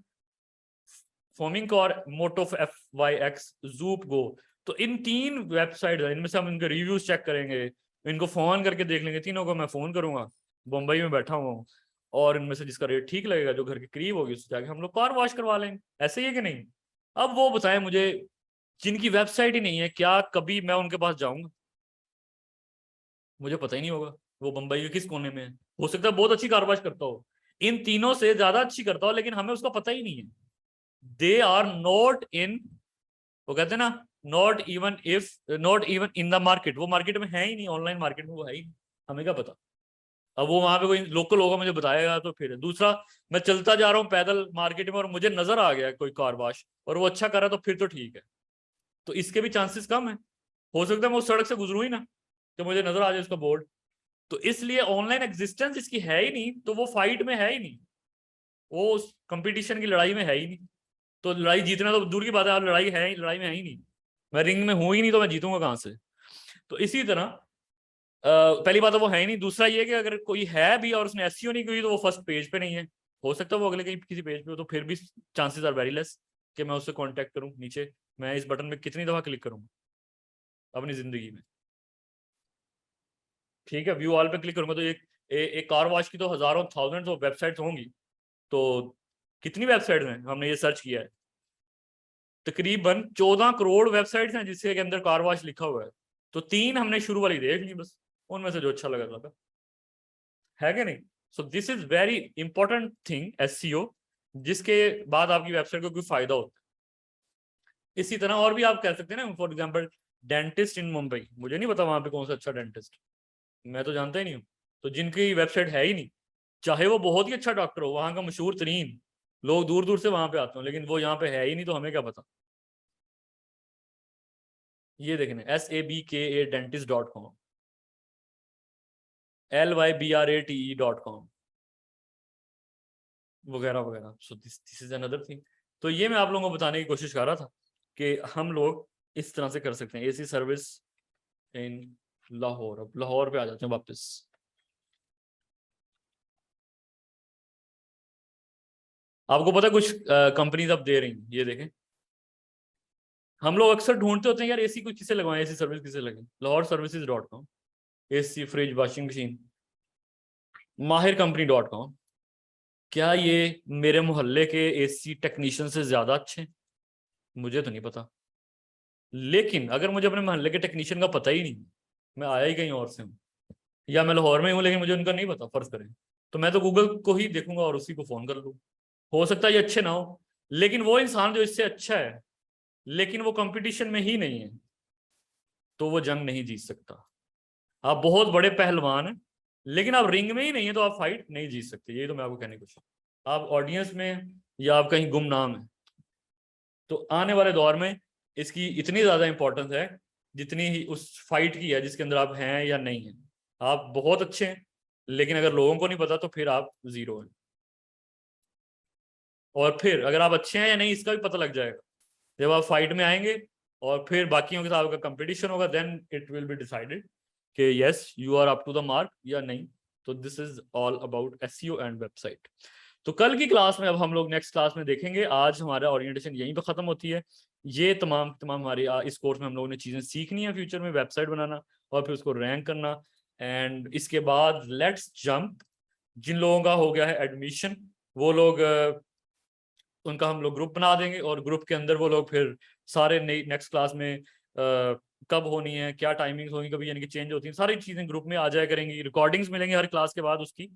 फोमिंग कॉर, मोटो FYX, जूप गो। तो इन 3 वेबसाइट है, इनमें से हम इनके रिव्यूज चेक करेंगे, इनको फोन करके देख लेंगे। तीनों को मैं फोन करूंगा, मुंबई में बैठा हुआ हूँ, और इनमें से जिसका रेट ठीक लगेगा, जो घर के करीब होगी, उससे जाके हम लोग कार वॉश करवा लेंगे। ऐसे ही है कि नहीं? अब वो बताएं मुझे, जिनकी वेबसाइट ही नहीं है, क्या कभी मैं उनके पास जाऊंगा? मुझे पता ही नहीं होगा वो मुंबई के किस कोने में है। हो सकता है बहुत अच्छी कार वॉश करता हो, इन तीनों से ज्यादा अच्छी करता हो, लेकिन हमें उसका पता ही नहीं है। दे आर नॉट इन, वो कहते हैं ना, not even in the market. वो मार्केट में है ही नहीं, ऑनलाइन मार्केट में वो है ही नहीं, हमें क्या पता। अब वो वहां पे कोई लोकल होगा, मुझे बताएगा तो फिर। दूसरा, मैं चलता जा रहा हूँ पैदल मार्केट में और मुझे नजर आ गया कोई कार वॉश और वो अच्छा कर रहा है, तो फिर तो ठीक है। तो इसके भी चांसेस कम है। हो सकता है मैं उस सड़क से गुजरूं ही ना, तो मुझे नजर आ जाए उसका बोर्ड। तो इसलिए ऑनलाइन एग्जिस्टेंस इसकी है ही नहीं, तो वो फाइट में है ही नहीं, वो उस कंपटीशन की लड़ाई में है ही नहीं। तो लड़ाई जीतना तो दूर की बात है, लड़ाई में है ही नहीं। मैं रिंग में हूं ही नहीं, तो मैं जीतूंगा कहां से? तो इसी तरह पहली बात तो वो है ही नहीं। दूसरा ये कि अगर कोई है भी और उसने एसईओ नहीं की तो वो फर्स्ट पेज पे नहीं है। हो सकता है वो अगले कहीं किसी पेज पे हो, तो फिर भी चांसेस आर वेरी लेस कि मैं उससे कांटेक्ट करूं। नीचे मैं इस बटन में कितनी दफा क्लिक करूंगा अपनी जिंदगी में? ठीक है, व्यू ऑल पे क्लिक करूंगा तो एक कार वॉश की तो हजारों थाउजेंड्स ऑफ वेबसाइट्स होंगी। तो कितनी वेबसाइट हैं हमने ये सर्च किया है? तकरीबन 14 करोड़ वेबसाइट्स हैं जिसके अंदर कार वॉश लिखा हुआ है। तो 3 हमने शुरू वाली देख ली बस, उनमें से जो अच्छा लगा है कि नहीं? So this is very important thing, SEO, जिसके बाद आपकी वेबसाइट को कोई फायदा होता है। इसी तरह और भी आप कह सकते हैं ना, फॉर एग्जाम्पल डेंटिस्ट इन मुंबई, मुझे नहीं पता वहां पे कौन सा अच्छा डेंटिस्ट, मैं तो जानता ही नहीं हूँ। तो जिनकी वेबसाइट है ही नहीं, चाहे वो बहुत ही अच्छा डॉक्टर हो, वहां का मशहूर तरीन, लोग दूर दूर से वहां पे आते हैं, लेकिन वो यहाँ पे है ही नहीं, तो हमें क्या पता। ये देखें, SABKA dentist.com, LYBRATE.com वगैरह वगैरह। So this is another thing. तो ये मैं आप लोगों को बताने की कोशिश कर रहा था कि हम लोग इस तरह से कर सकते हैं। AC service in Lahore. अब लाहौर पे आ जाते हैं वापस। आपको पता है कुछ कंपनीज अब दे रही हैं, ये देखें। हम लोग अक्सर ढूंढते होते हैं यार एसी कुछ किसे लगवाएं, एसी सर्विस किसे लगे। Lahore services dot com, AC fridge washing machine, Mahir company dot com. क्या ये मेरे मोहल्ले के एसी टेक्नीशियन से ज्यादा अच्छे हैं? मुझे तो नहीं पता। लेकिन अगर मुझे अपने मोहल्ले के टेक्नीशियन का पता ही नहीं, मैं आया ही कहीं और से हूँ, या मैं लाहौर में हूँ लेकिन मुझे उनका नहीं पता, फर्ज करें, तो मैं तो गूगल को ही देखूंगा और उसी को फोन कर लूँ। हो सकता है ये अच्छे ना हो, लेकिन वो इंसान जो इससे अच्छा है, लेकिन वो कंपटीशन में ही नहीं है, तो वो जंग नहीं जीत सकता। आप बहुत बड़े पहलवान हैं, लेकिन आप रिंग में ही नहीं है, तो आप फाइट नहीं जीत सकते। ये तो मैं आपको कहने की कोशिश, आप ऑडियंस में या आप कहीं गुमनाम है। तो आने वाले दौर में इसकी इतनी ज्यादा इंपॉर्टेंस है जितनी ही उस फाइट की है जिसके अंदर आप हैं या नहीं है। आप बहुत अच्छे हैं, लेकिन अगर लोगों को नहीं पता तो फिर आप जीरो हैं। और फिर अगर आप अच्छे हैं या नहीं इसका भी पता लग जाएगा जब आप फाइट में आएंगे, और फिर बाकियों के साथ आपका कंपटीशन होगा, then it will be decided कि yes you are up to the mark या नहीं। तो this is all about SEO and website. तो कल की क्लास में अब हम लोग नेक्स्ट क्लास में देखेंगे। आज हमारा ओरिएंटेशन यहीं पे खत्म होती है। ये तमाम हमारी इस कोर्स में हम लोगों ने चीजें सीखनी है फ्यूचर में, वेबसाइट बनाना और फिर उसको रैंक करना। एंड इसके बाद लेट्स जंप, जिन लोगों का हो गया है एडमिशन, वो लोग उनका हम लोग ग्रुप बना देंगे, और ग्रुप के अंदर वो लोग फिर सारे नेक्स्ट क्लास में कब होनी है, क्या टाइमिंग्स होंगी, कभी यानी कि चेंज होती हैं, सारी चीजें ग्रुप में आ जाया करेंगी। रिकॉर्डिंग्स मिलेंगी हर क्लास के बाद उसकी,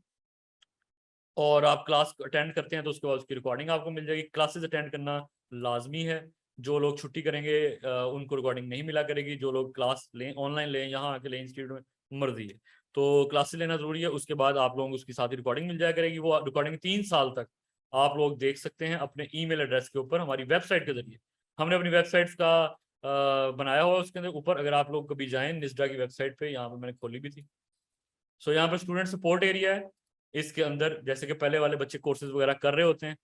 और आप क्लास अटेंड करते हैं तो उसके बाद उसकी रिकॉर्डिंग आपको मिल जाएगी। क्लासेस अटेंड करना लाजमी है। जो लोग छुट्टी करेंगे उनको रिकॉर्डिंग नहीं मिला करेगी। जो लोग क्लास लें, ऑनलाइन लें, यहाँ आके लें, इंस्टीट्यूट में, मर्जी है। तो क्लासेस लेना जरूरी है। उसके बाद आप लोगों को उसकी साथ ही रिकॉर्डिंग मिल जाया करेगी। वो रिकॉर्डिंग 3 साल तक आप लोग देख सकते हैं अपने ईमेल एड्रेस के ऊपर हमारी वेबसाइट के जरिए। हमने अपनी वेबसाइट्स का बनाया हुआ है उसके अंदर ऊपर, अगर आप लोग कभी जाएं निस्डा की वेबसाइट पे, यहाँ पे मैंने खोली भी थी। सो यहाँ पर स्टूडेंट सपोर्ट एरिया है, इसके अंदर जैसे कि पहले वाले बच्चे कोर्सेज वगैरह कर रहे होते हैं,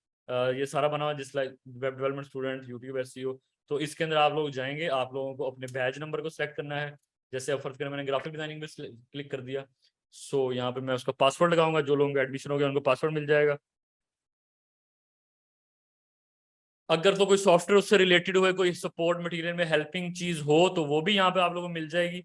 ये सारा बना हुआ जिस like web development student, YouTube SEO. तो इसके अंदर आप लोग जाएंगे, आप लोगों को अपने बैच नंबर को सेलेक्ट करना है। जैसे अब फर्ज करें मैंने ग्राफिक डिजाइनिंग में क्लिक कर दिया, सो यहाँ पे मैं उसका पासवर्ड लगाऊंगा, जो लोगों का एडमिशन हो गया उनको पासवर्ड मिल जाएगा। अगर तो कोई सॉफ्टवेयर उससे रिलेटेड हुए, कोई सपोर्ट मटेरियल में हेल्पिंग चीज हो, तो वो भी यहाँ पे आप लोगों को मिल जाएगी।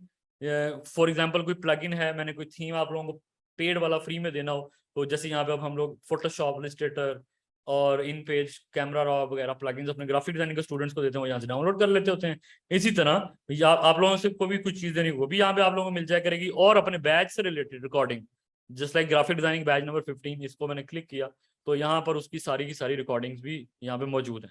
फॉर एग्जांपल कोई प्लगइन है, मैंने कोई थीम आप लोगों को पेड वाला फ्री में देना हो, तो जैसे यहाँ पे अब हम लोग फोटोशॉप, इलस्ट्रेटर और इन पेज, कैमरा रॉ वगैरह प्लगइन्स अपने ग्राफिक डिजाइनिंग के स्टूडेंट्स को देते हैं, वो यहाँ से डाउनलोड कर लेते होते हैं। इसी तरह आप लोगों से कोई भी कुछ चीज देनी, वो भी यहाँ पे आप लोगों को मिल जाया करेगी। और अपने बैच से related recording, just like graphic designing batch number 15, इसको मैंने क्लिक किया तो यहाँ पर उसकी सारी की सारी रिकॉर्डिंग्स भी यहाँ पे मौजूद है।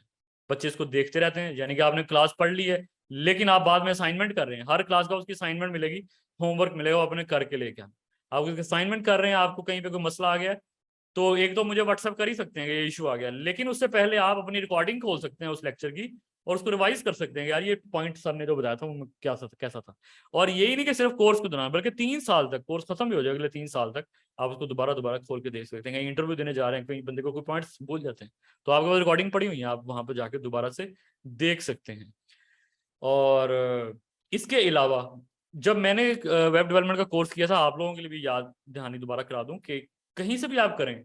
बच्चे इसको देखते रहते हैं, यानी कि आपने क्लास पढ़ ली है लेकिन आप बाद में असाइनमेंट कर रहे हैं, हर क्लास का उसकी असाइनमेंट मिलेगी, होमवर्क मिलेगा, वो अपने करके लेके आए। आप उसके असाइनमेंट कर रहे हैं, आपको कहीं पे कोई मसला आ गया है, तो एक तो मुझे व्हाट्सअप कर ही सकते हैं कि ये इशू आ गया, लेकिन उससे पहले आप अपनी रिकॉर्डिंग खोल सकते हैं उस लेक्चर की और उसको रिवाइज कर सकते हैं कि यार ये पॉइंट सर ने जो बताया था वो क्या कैसा था। और यही नहीं कि सिर्फ कोर्स के दौरान, बल्कि 3 साल तक, कोर्स खत्म भी हो जाएगा अगले 3 साल तक, आप उसको दोबारा दोबारा खोल के देख सकते हैं। कहीं इंटरव्यू देने जा रहे हैं, कहीं बंदे को कोई पॉइंट्स भूल जाते हैं, तो आपके पास रिकॉर्डिंग पड़ी हुई है, आप वहां पर जाके दोबारा से देख सकते हैं। और इसके अलावा जब मैंने वेब डेवलपमेंट का कोर्स किया था, आप लोगों के लिए भी याद दहानी दोबारा करा दूं कि कहीं से भी आप करें,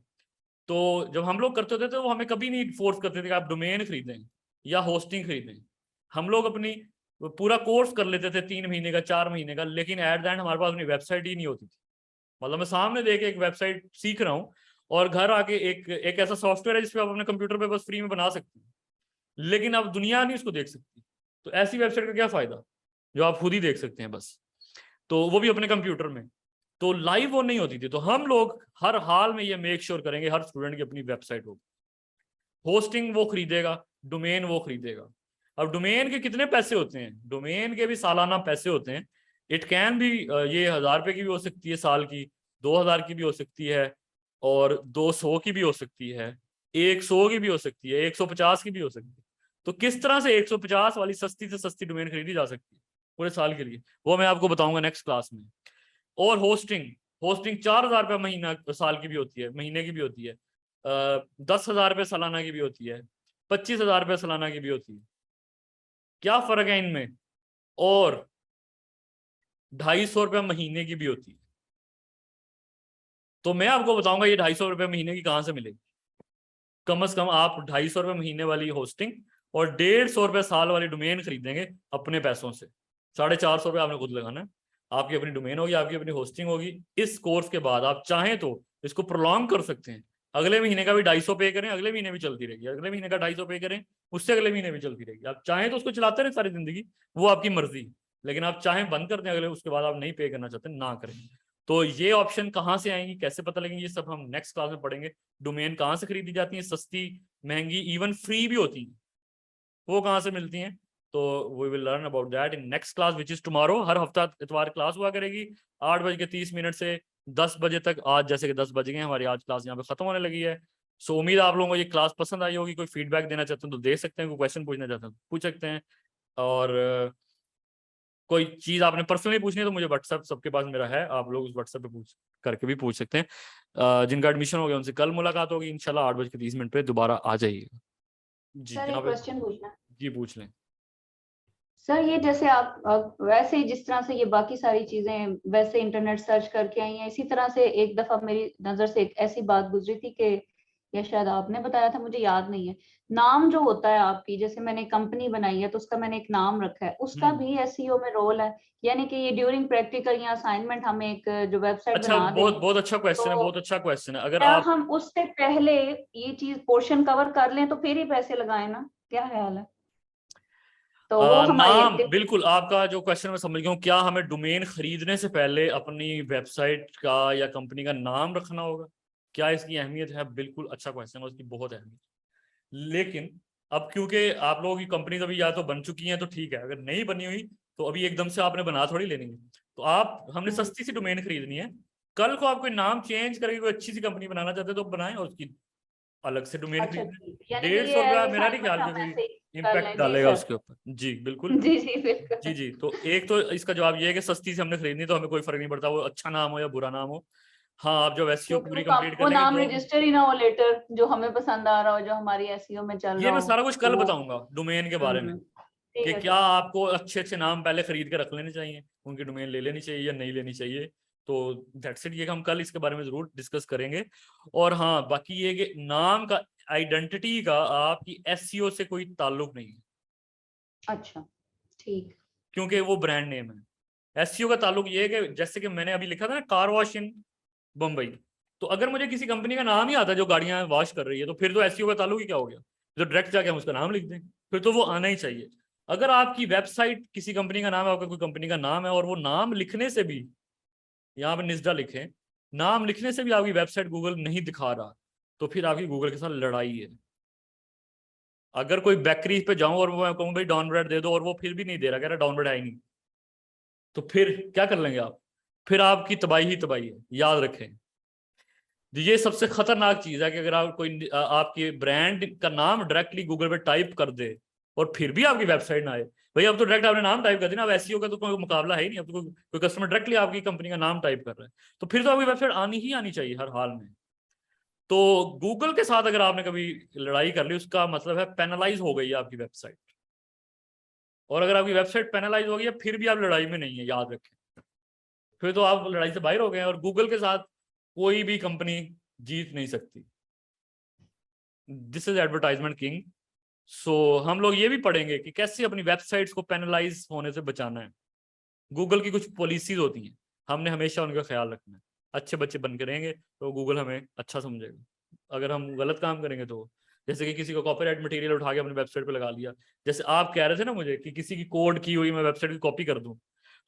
तो जब हम लोग करते थे तो वो हमें कभी नहीं फोर्स करते थे कि आप डोमेन खरीदें या होस्टिंग खरीदें। हम लोग अपनी पूरा कोर्स कर लेते थे 3 महीने का, 4 महीने का, लेकिन एट द एंड हमारे पास अपनी वेबसाइट ही नहीं होती थी। मतलब मैं सामने देख के एक वेबसाइट सीख रहा हूँ और घर आके एक ऐसा सॉफ्टवेयर है जिसपे आप अपने कंप्यूटर पे बस फ्री में बना सकते हैं, लेकिन अब दुनिया नहीं उसको देख सकती। तो ऐसी वेबसाइट का क्या फायदा जो आप खुद ही देख सकते हैं बस, तो वो भी अपने कंप्यूटर में। तो लाइव वो नहीं होती थी, तो हम लोग हर हाल में ये मेक श्योर करेंगे हर स्टूडेंट की अपनी वेबसाइट होगी। होस्टिंग वो खरीदेगा, डोमेन वो खरीदेगा। अब डोमेन के कितने पैसे होते हैं, डोमेन के भी सालाना पैसे होते हैं। इट कैन भी ये 1000 रुपए की भी हो सकती है साल की, 2000 की भी हो सकती है, और 200 की भी हो सकती है, 100 की भी हो सकती है, 150 की भी हो सकती है। तो किस तरह से 150 वाली सस्ती से सस्ती डोमेन खरीदी जा सकती है पूरे साल के लिए, वो मैं आपको बताऊंगा नेक्स्ट क्लास में। और होस्टिंग, होस्टिंग 4000 रुपये महीना साल की भी होती है, महीने की भी होती है, 10,000 रुपये सालाना की भी होती है, 25,000 रुपये सालाना की भी होती है। क्या फर्क है इनमें? और 250 रुपये महीने की भी होती है। तो मैं आपको बताऊंगा ये 250 रुपये महीने की कहां से मिलेगी। कम से कम आप 250 रुपये महीने वाली होस्टिंग और 150 रुपये साल वाली डोमेन खरीदेंगे अपने पैसों से। 450 रुपये आपने खुद लगाना है, आपकी अपनी डोमेन होगी, आपकी अपनी होस्टिंग होगी। इस कोर्स के बाद आप चाहें तो इसको प्रोलॉन्ग कर सकते हैं, अगले महीने का भी 250 पे करें, अगले महीने भी चलती रहेगी, अगले महीने का 250 पे करें, उससे अगले महीने भी चलती रहेगी। आप चाहें तो उसको चलाते रहे सारी जिंदगी, वो आपकी मर्जी, लेकिन आप चाहें बंद कर दें अगले, उसके बाद आप नहीं पे करना चाहते ना करें। तो ये ऑप्शन कहाँ से आएंगी, कैसे पता लगेंगे, ये सब हम नेक्स्ट क्लास में पढ़ेंगे। डोमेन कहाँ से खरीदी जाती है, सस्ती, महंगी, इवन फ्री भी होती है, वो कहाँ से मिलती हैं। तो we will learn about that in next class which is tomorrow. हर हफ्ता इतवार क्लास हुआ करेगी 8:30 से 10 बजे तक। आज जैसे कि 10 बज गए, हमारी आज क्लास यहाँ पे खत्म होने लगी है। सो उम्मीद है आप लोगों को ये क्लास पसंद आई होगी। कोई फीडबैक देना चाहते हैं तो दे सकते हैं, कोई क्वेश्चन पूछना चाहते हैं तो पूछ सकते हैं, और कोई चीज आपने पर्सनली पूछनी है तो मुझे व्हाट्सएप सबके पास मेरा है, आप लोग उस व्हाट्सएप पे पूछ करके भी पूछ सकते हैं। जिनका एडमिशन हो गया उनसे कल मुलाकात होगी इंशाल्लाह 8:30 पे, दोबारा आ जाइएगा। जी सर यहाँ एक पे क्वेश्चन पूछना। जी पूछ लें। सर ये जैसे आप वैसे ही जिस तरह से ये बाकी सारी चीजें वैसे इंटरनेट सर्च करके आई हैं, इसी तरह से एक दफा मेरी नजर से एक ऐसी बात गुजरी थी कि, या शायद आपने बताया था, मुझे याद नहीं है, नाम जो होता है आपकी, जैसे मैंने कंपनी बनाई है तो उसका मैंने एक नाम रखा है, उसका भी एसईओ में रोल है? यानी कि ये ड्यूरिंग प्रैक्टिकल या असाइनमेंट हम एक जो वेबसाइट अच्छा, बना बहुत दें, बहुत अच्छा क्वेश्चन है, तो बहुत अच्छा क्वेश्चन है। अगर क्या आप हम उससे पहले ये चीज पोर्शन कवर कर लें तो फिर ही पैसे लगाए ना? क्या ख्याल है? तो वो हमारी नाम, एक्टिविटी। बिल्कुल आपका जो क्वेश्चन मैं समझ गया हूँ, क्या हमें डोमेन खरीदने से पहले अपनी वेबसाइट का या कंपनी का नाम रखना होगा, क्या इसकी अहमियत है? बिल्कुल अच्छा क्वेश्चन है, उसकी बहुत अहमियत। लेकिन अब क्योंकि आप लोगों की कंपनी अभी या तो बन चुकी है तो ठीक है, अगर नहीं बनी हुई तो अभी एकदम से आपने बना थोड़ी लेनी है। तो आप, हमने सस्ती सी डोमेन खरीदनी है, कल को आप कोई नाम चेंज करके कोई अच्छी सी कंपनी बनाना चाहते हैं तो बनाएं, और उसकी अलग से डोमेन अच्छा खरीदना है। ठीक है, यानी कि 150 रुपया मेरा नहीं assignment ख्याल हम कि ऐसे कोई ही कर इम्पैक्ट लें। जी डालेगा सर। उसके ऊपर। जी बिल्कुल। जी जी बिल्कुल। जी जी, तो एक तो इसका जवाब ये है कि सस्ती से हमने खरीदनी तो हमें कोई फर्क नहीं पड़ता वो अच्छा नाम हो या बुरा नाम हो। हाँ, आप जब एसईओ क्योंकि पूरी कंप्लीट कर वो लेंगे नाम जो रजिस्टर ही ना हो लेटर, जो हमें पसंद आ रहा हो, जो हमारी एसईओ में चल ये रहा मैं हो, सारा कुछ तो कल वो बताऊंगा डोमेन के बारे में ठीक कि है क्या सर। आपको अच्छे अच्छे नाम पहले खरीद के रख लेने चाहिए, उनकी डोमेन ले लेनी चाहिए या नहीं लेनी चाहिए। तो दैट्स इट, ये हम कल इसके बारे में जरूर डिस्कस करेंगे। और हाँ, बाकी ये कि नाम का आइडेंटिटी का आपकी एसईओ से कोई ताल्लुक नहीं है, अच्छा ठीक। क्योंकि वो ब्रांड नेम है। एसईओ का ताल्लुक ये है कि जैसे कि मैंने अभी लिखा था ना, कार वॉश इन बम्बई, तो अगर मुझे किसी कंपनी का नाम ही आता है जो गाड़ियां वॉश कर रही है, तो फिर तो एसईओ का ताल्लुक ही क्या हो गया, जो डायरेक्ट जाके हम उसका नाम लिख दें, फिर तो वो आना ही चाहिए। अगर आपकी वेबसाइट किसी कंपनी का नाम है, आपका कोई कंपनी का नाम है, और वो नाम लिखने से भी, यहाँ पे निजदा लिखें, नाम लिखने से भी आपकी वेबसाइट गूगल नहीं दिखा रहा, तो फिर आपकी गूगल के साथ लड़ाई है। अगर कोई बेकरी पे जाऊं और मैं कहूँ भाई डॉन ब्रेड दे दो, और वो फिर भी नहीं दे रहा, कह रहा डॉन ब्रेड है ही नहीं, तो फिर क्या कर लेंगे आप? फिर आपकी तबाही ही तबाही है, याद रखें। ये सबसे खतरनाक चीज है कि अगर आप कोई आपके ब्रांड का नाम डायरेक्टली गूगल पे टाइप कर दे और फिर भी आपकी वेबसाइट ना आए। भाई अब तो डायरेक्ट आपने नाम टाइप कर दिया ना, अब एसईओ का तो कोई मुकाबला है ही नहीं, अब तो कोई कस्टमर डायरेक्टली आपकी कंपनी का नाम टाइप कर रहा है, तो फिर तो आपकी वेबसाइट आनी ही आनी चाहिए हर हाल में। तो गूगल के साथ अगर आपने कभी लड़ाई कर ली, उसका मतलब है पेनलाइज हो गई है आपकी वेबसाइट। और अगर आपकी वेबसाइट पेनलाइज हो गई है फिर भी आप लड़ाई में नहीं है, याद रखें, फिर तो आप लड़ाई से बाहर हो गए हैं, और गूगल के साथ कोई भी कंपनी जीत नहीं सकती। This is advertisement king. So हम लोग ये भी पढ़ेंगे कि कैसे अपनी वेबसाइट्स को पेनलाइज होने से बचाना है। गूगल की कुछ पॉलिसीज होती हैं, हमने हमेशा उनका ख्याल रखना है। अच्छे बच्चे बन के रहेंगे तो गूगल हमें अच्छा समझेगा। अगर हम गलत काम करेंगे तो, जैसे कि किसी को कॉपीराइट मटेरियल उठा के अपनी वेबसाइट पे लगा लिया, जैसे आप कह रहे थे ना मुझे कि किसी की कोड की हुई मैं वेबसाइट की कॉपी कर दूं,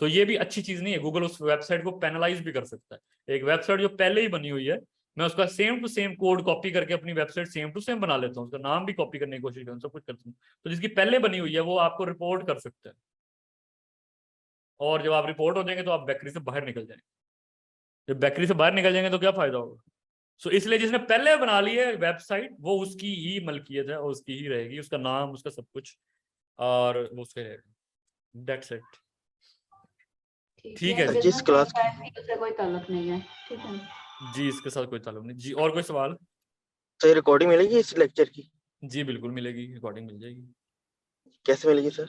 तो ये भी अच्छी चीज नहीं है। गूगल उस वेबसाइट को पेनलाइज भी कर सकता है। एक वेबसाइट जो पहले ही बनी हुई है, मैं उसका same to same code copy करके अपनी वेबसाइट सेम टू सेम बना लेता हूँ, उसका नाम भी कॉपी करने की कोशिश करता हूँ, सब कुछ करता हूँ, तो जिसकी पहले बनी हुई है वो आपको रिपोर्ट कर सकता है। और जब आप रिपोर्ट हो जाएंगे तो आप बेकरी से बाहर निकल जाएंगे। जब बेकरी से बाहर निकल जाएंगे तो क्या फायदा होगा? सो इसलिए जिसने पहले बना ली है वेबसाइट, वो उसकी ही मलकियत है और उसकी ही रहेगी, उसका नाम, उसका सब कुछ, और वो उसके रहेगा। That's it. ठीक है जी। जिस बिजनेस क्लास का की SEO से कोई ताल्लुक नहीं है, ठीक है। जी, इसके साथ कोई ताल्लुक नहीं जी। और कोई सवाल? सर रिकॉर्डिंग मिलेगी इस लेक्चर की? जी बिल्कुल मिलेगी, रिकॉर्डिंग मिल जाएगी। कैसे मिलेगी सर?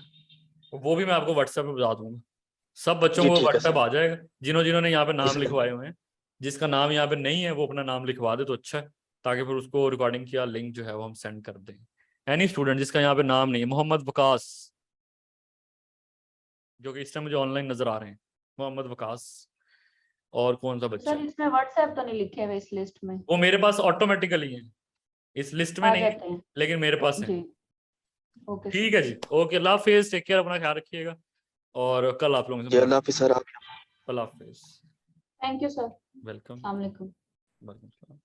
वो भी मैं आपको व्हाट्सएप पे बता दूंगा। सब बच्चों जी को ठीक है व्हाट्सएप सर। आ जाएगा, जिन्होंने यहाँ पे नाम इसलिए लिखवाए हुए हैं। जिसका नाम यहाँ पे नहीं है वो अपना नाम लिखवा दे तो अच्छा है, ताकि फिर उसको रिकॉर्डिंग किया लिंक जो है वो हम सेंड कर दें। एनी स्टूडेंट जिसका यहाँ पे नाम नहीं है, मोहम्मद वकास, जो कि इस टाइम मुझे ऑनलाइन नजर आ रहे हैं, मोहम्मद वकास, और कौन सा बच्चा सर है? इसमें व्हाट्सएप तो नहीं लिखे हुए इस लिस्ट में? वो मेरे पास ऑटोमेटिकली है, इस लिस्ट में आ नहीं है, जाते हैं। लेकिन मेरे पास है। जी ओके ठीक सर। है जी, ओके, अल्लाह हाफिज, टेक केयर, अपना ख्याल रखिएगा, और कल आप लोगों से जी मुलाकात। अल्लाह हाफिज़ sir. Allah Hafiz. Thank you sir. Welcome. अस्सलाम वालेकुम। वालेकुम सलाम।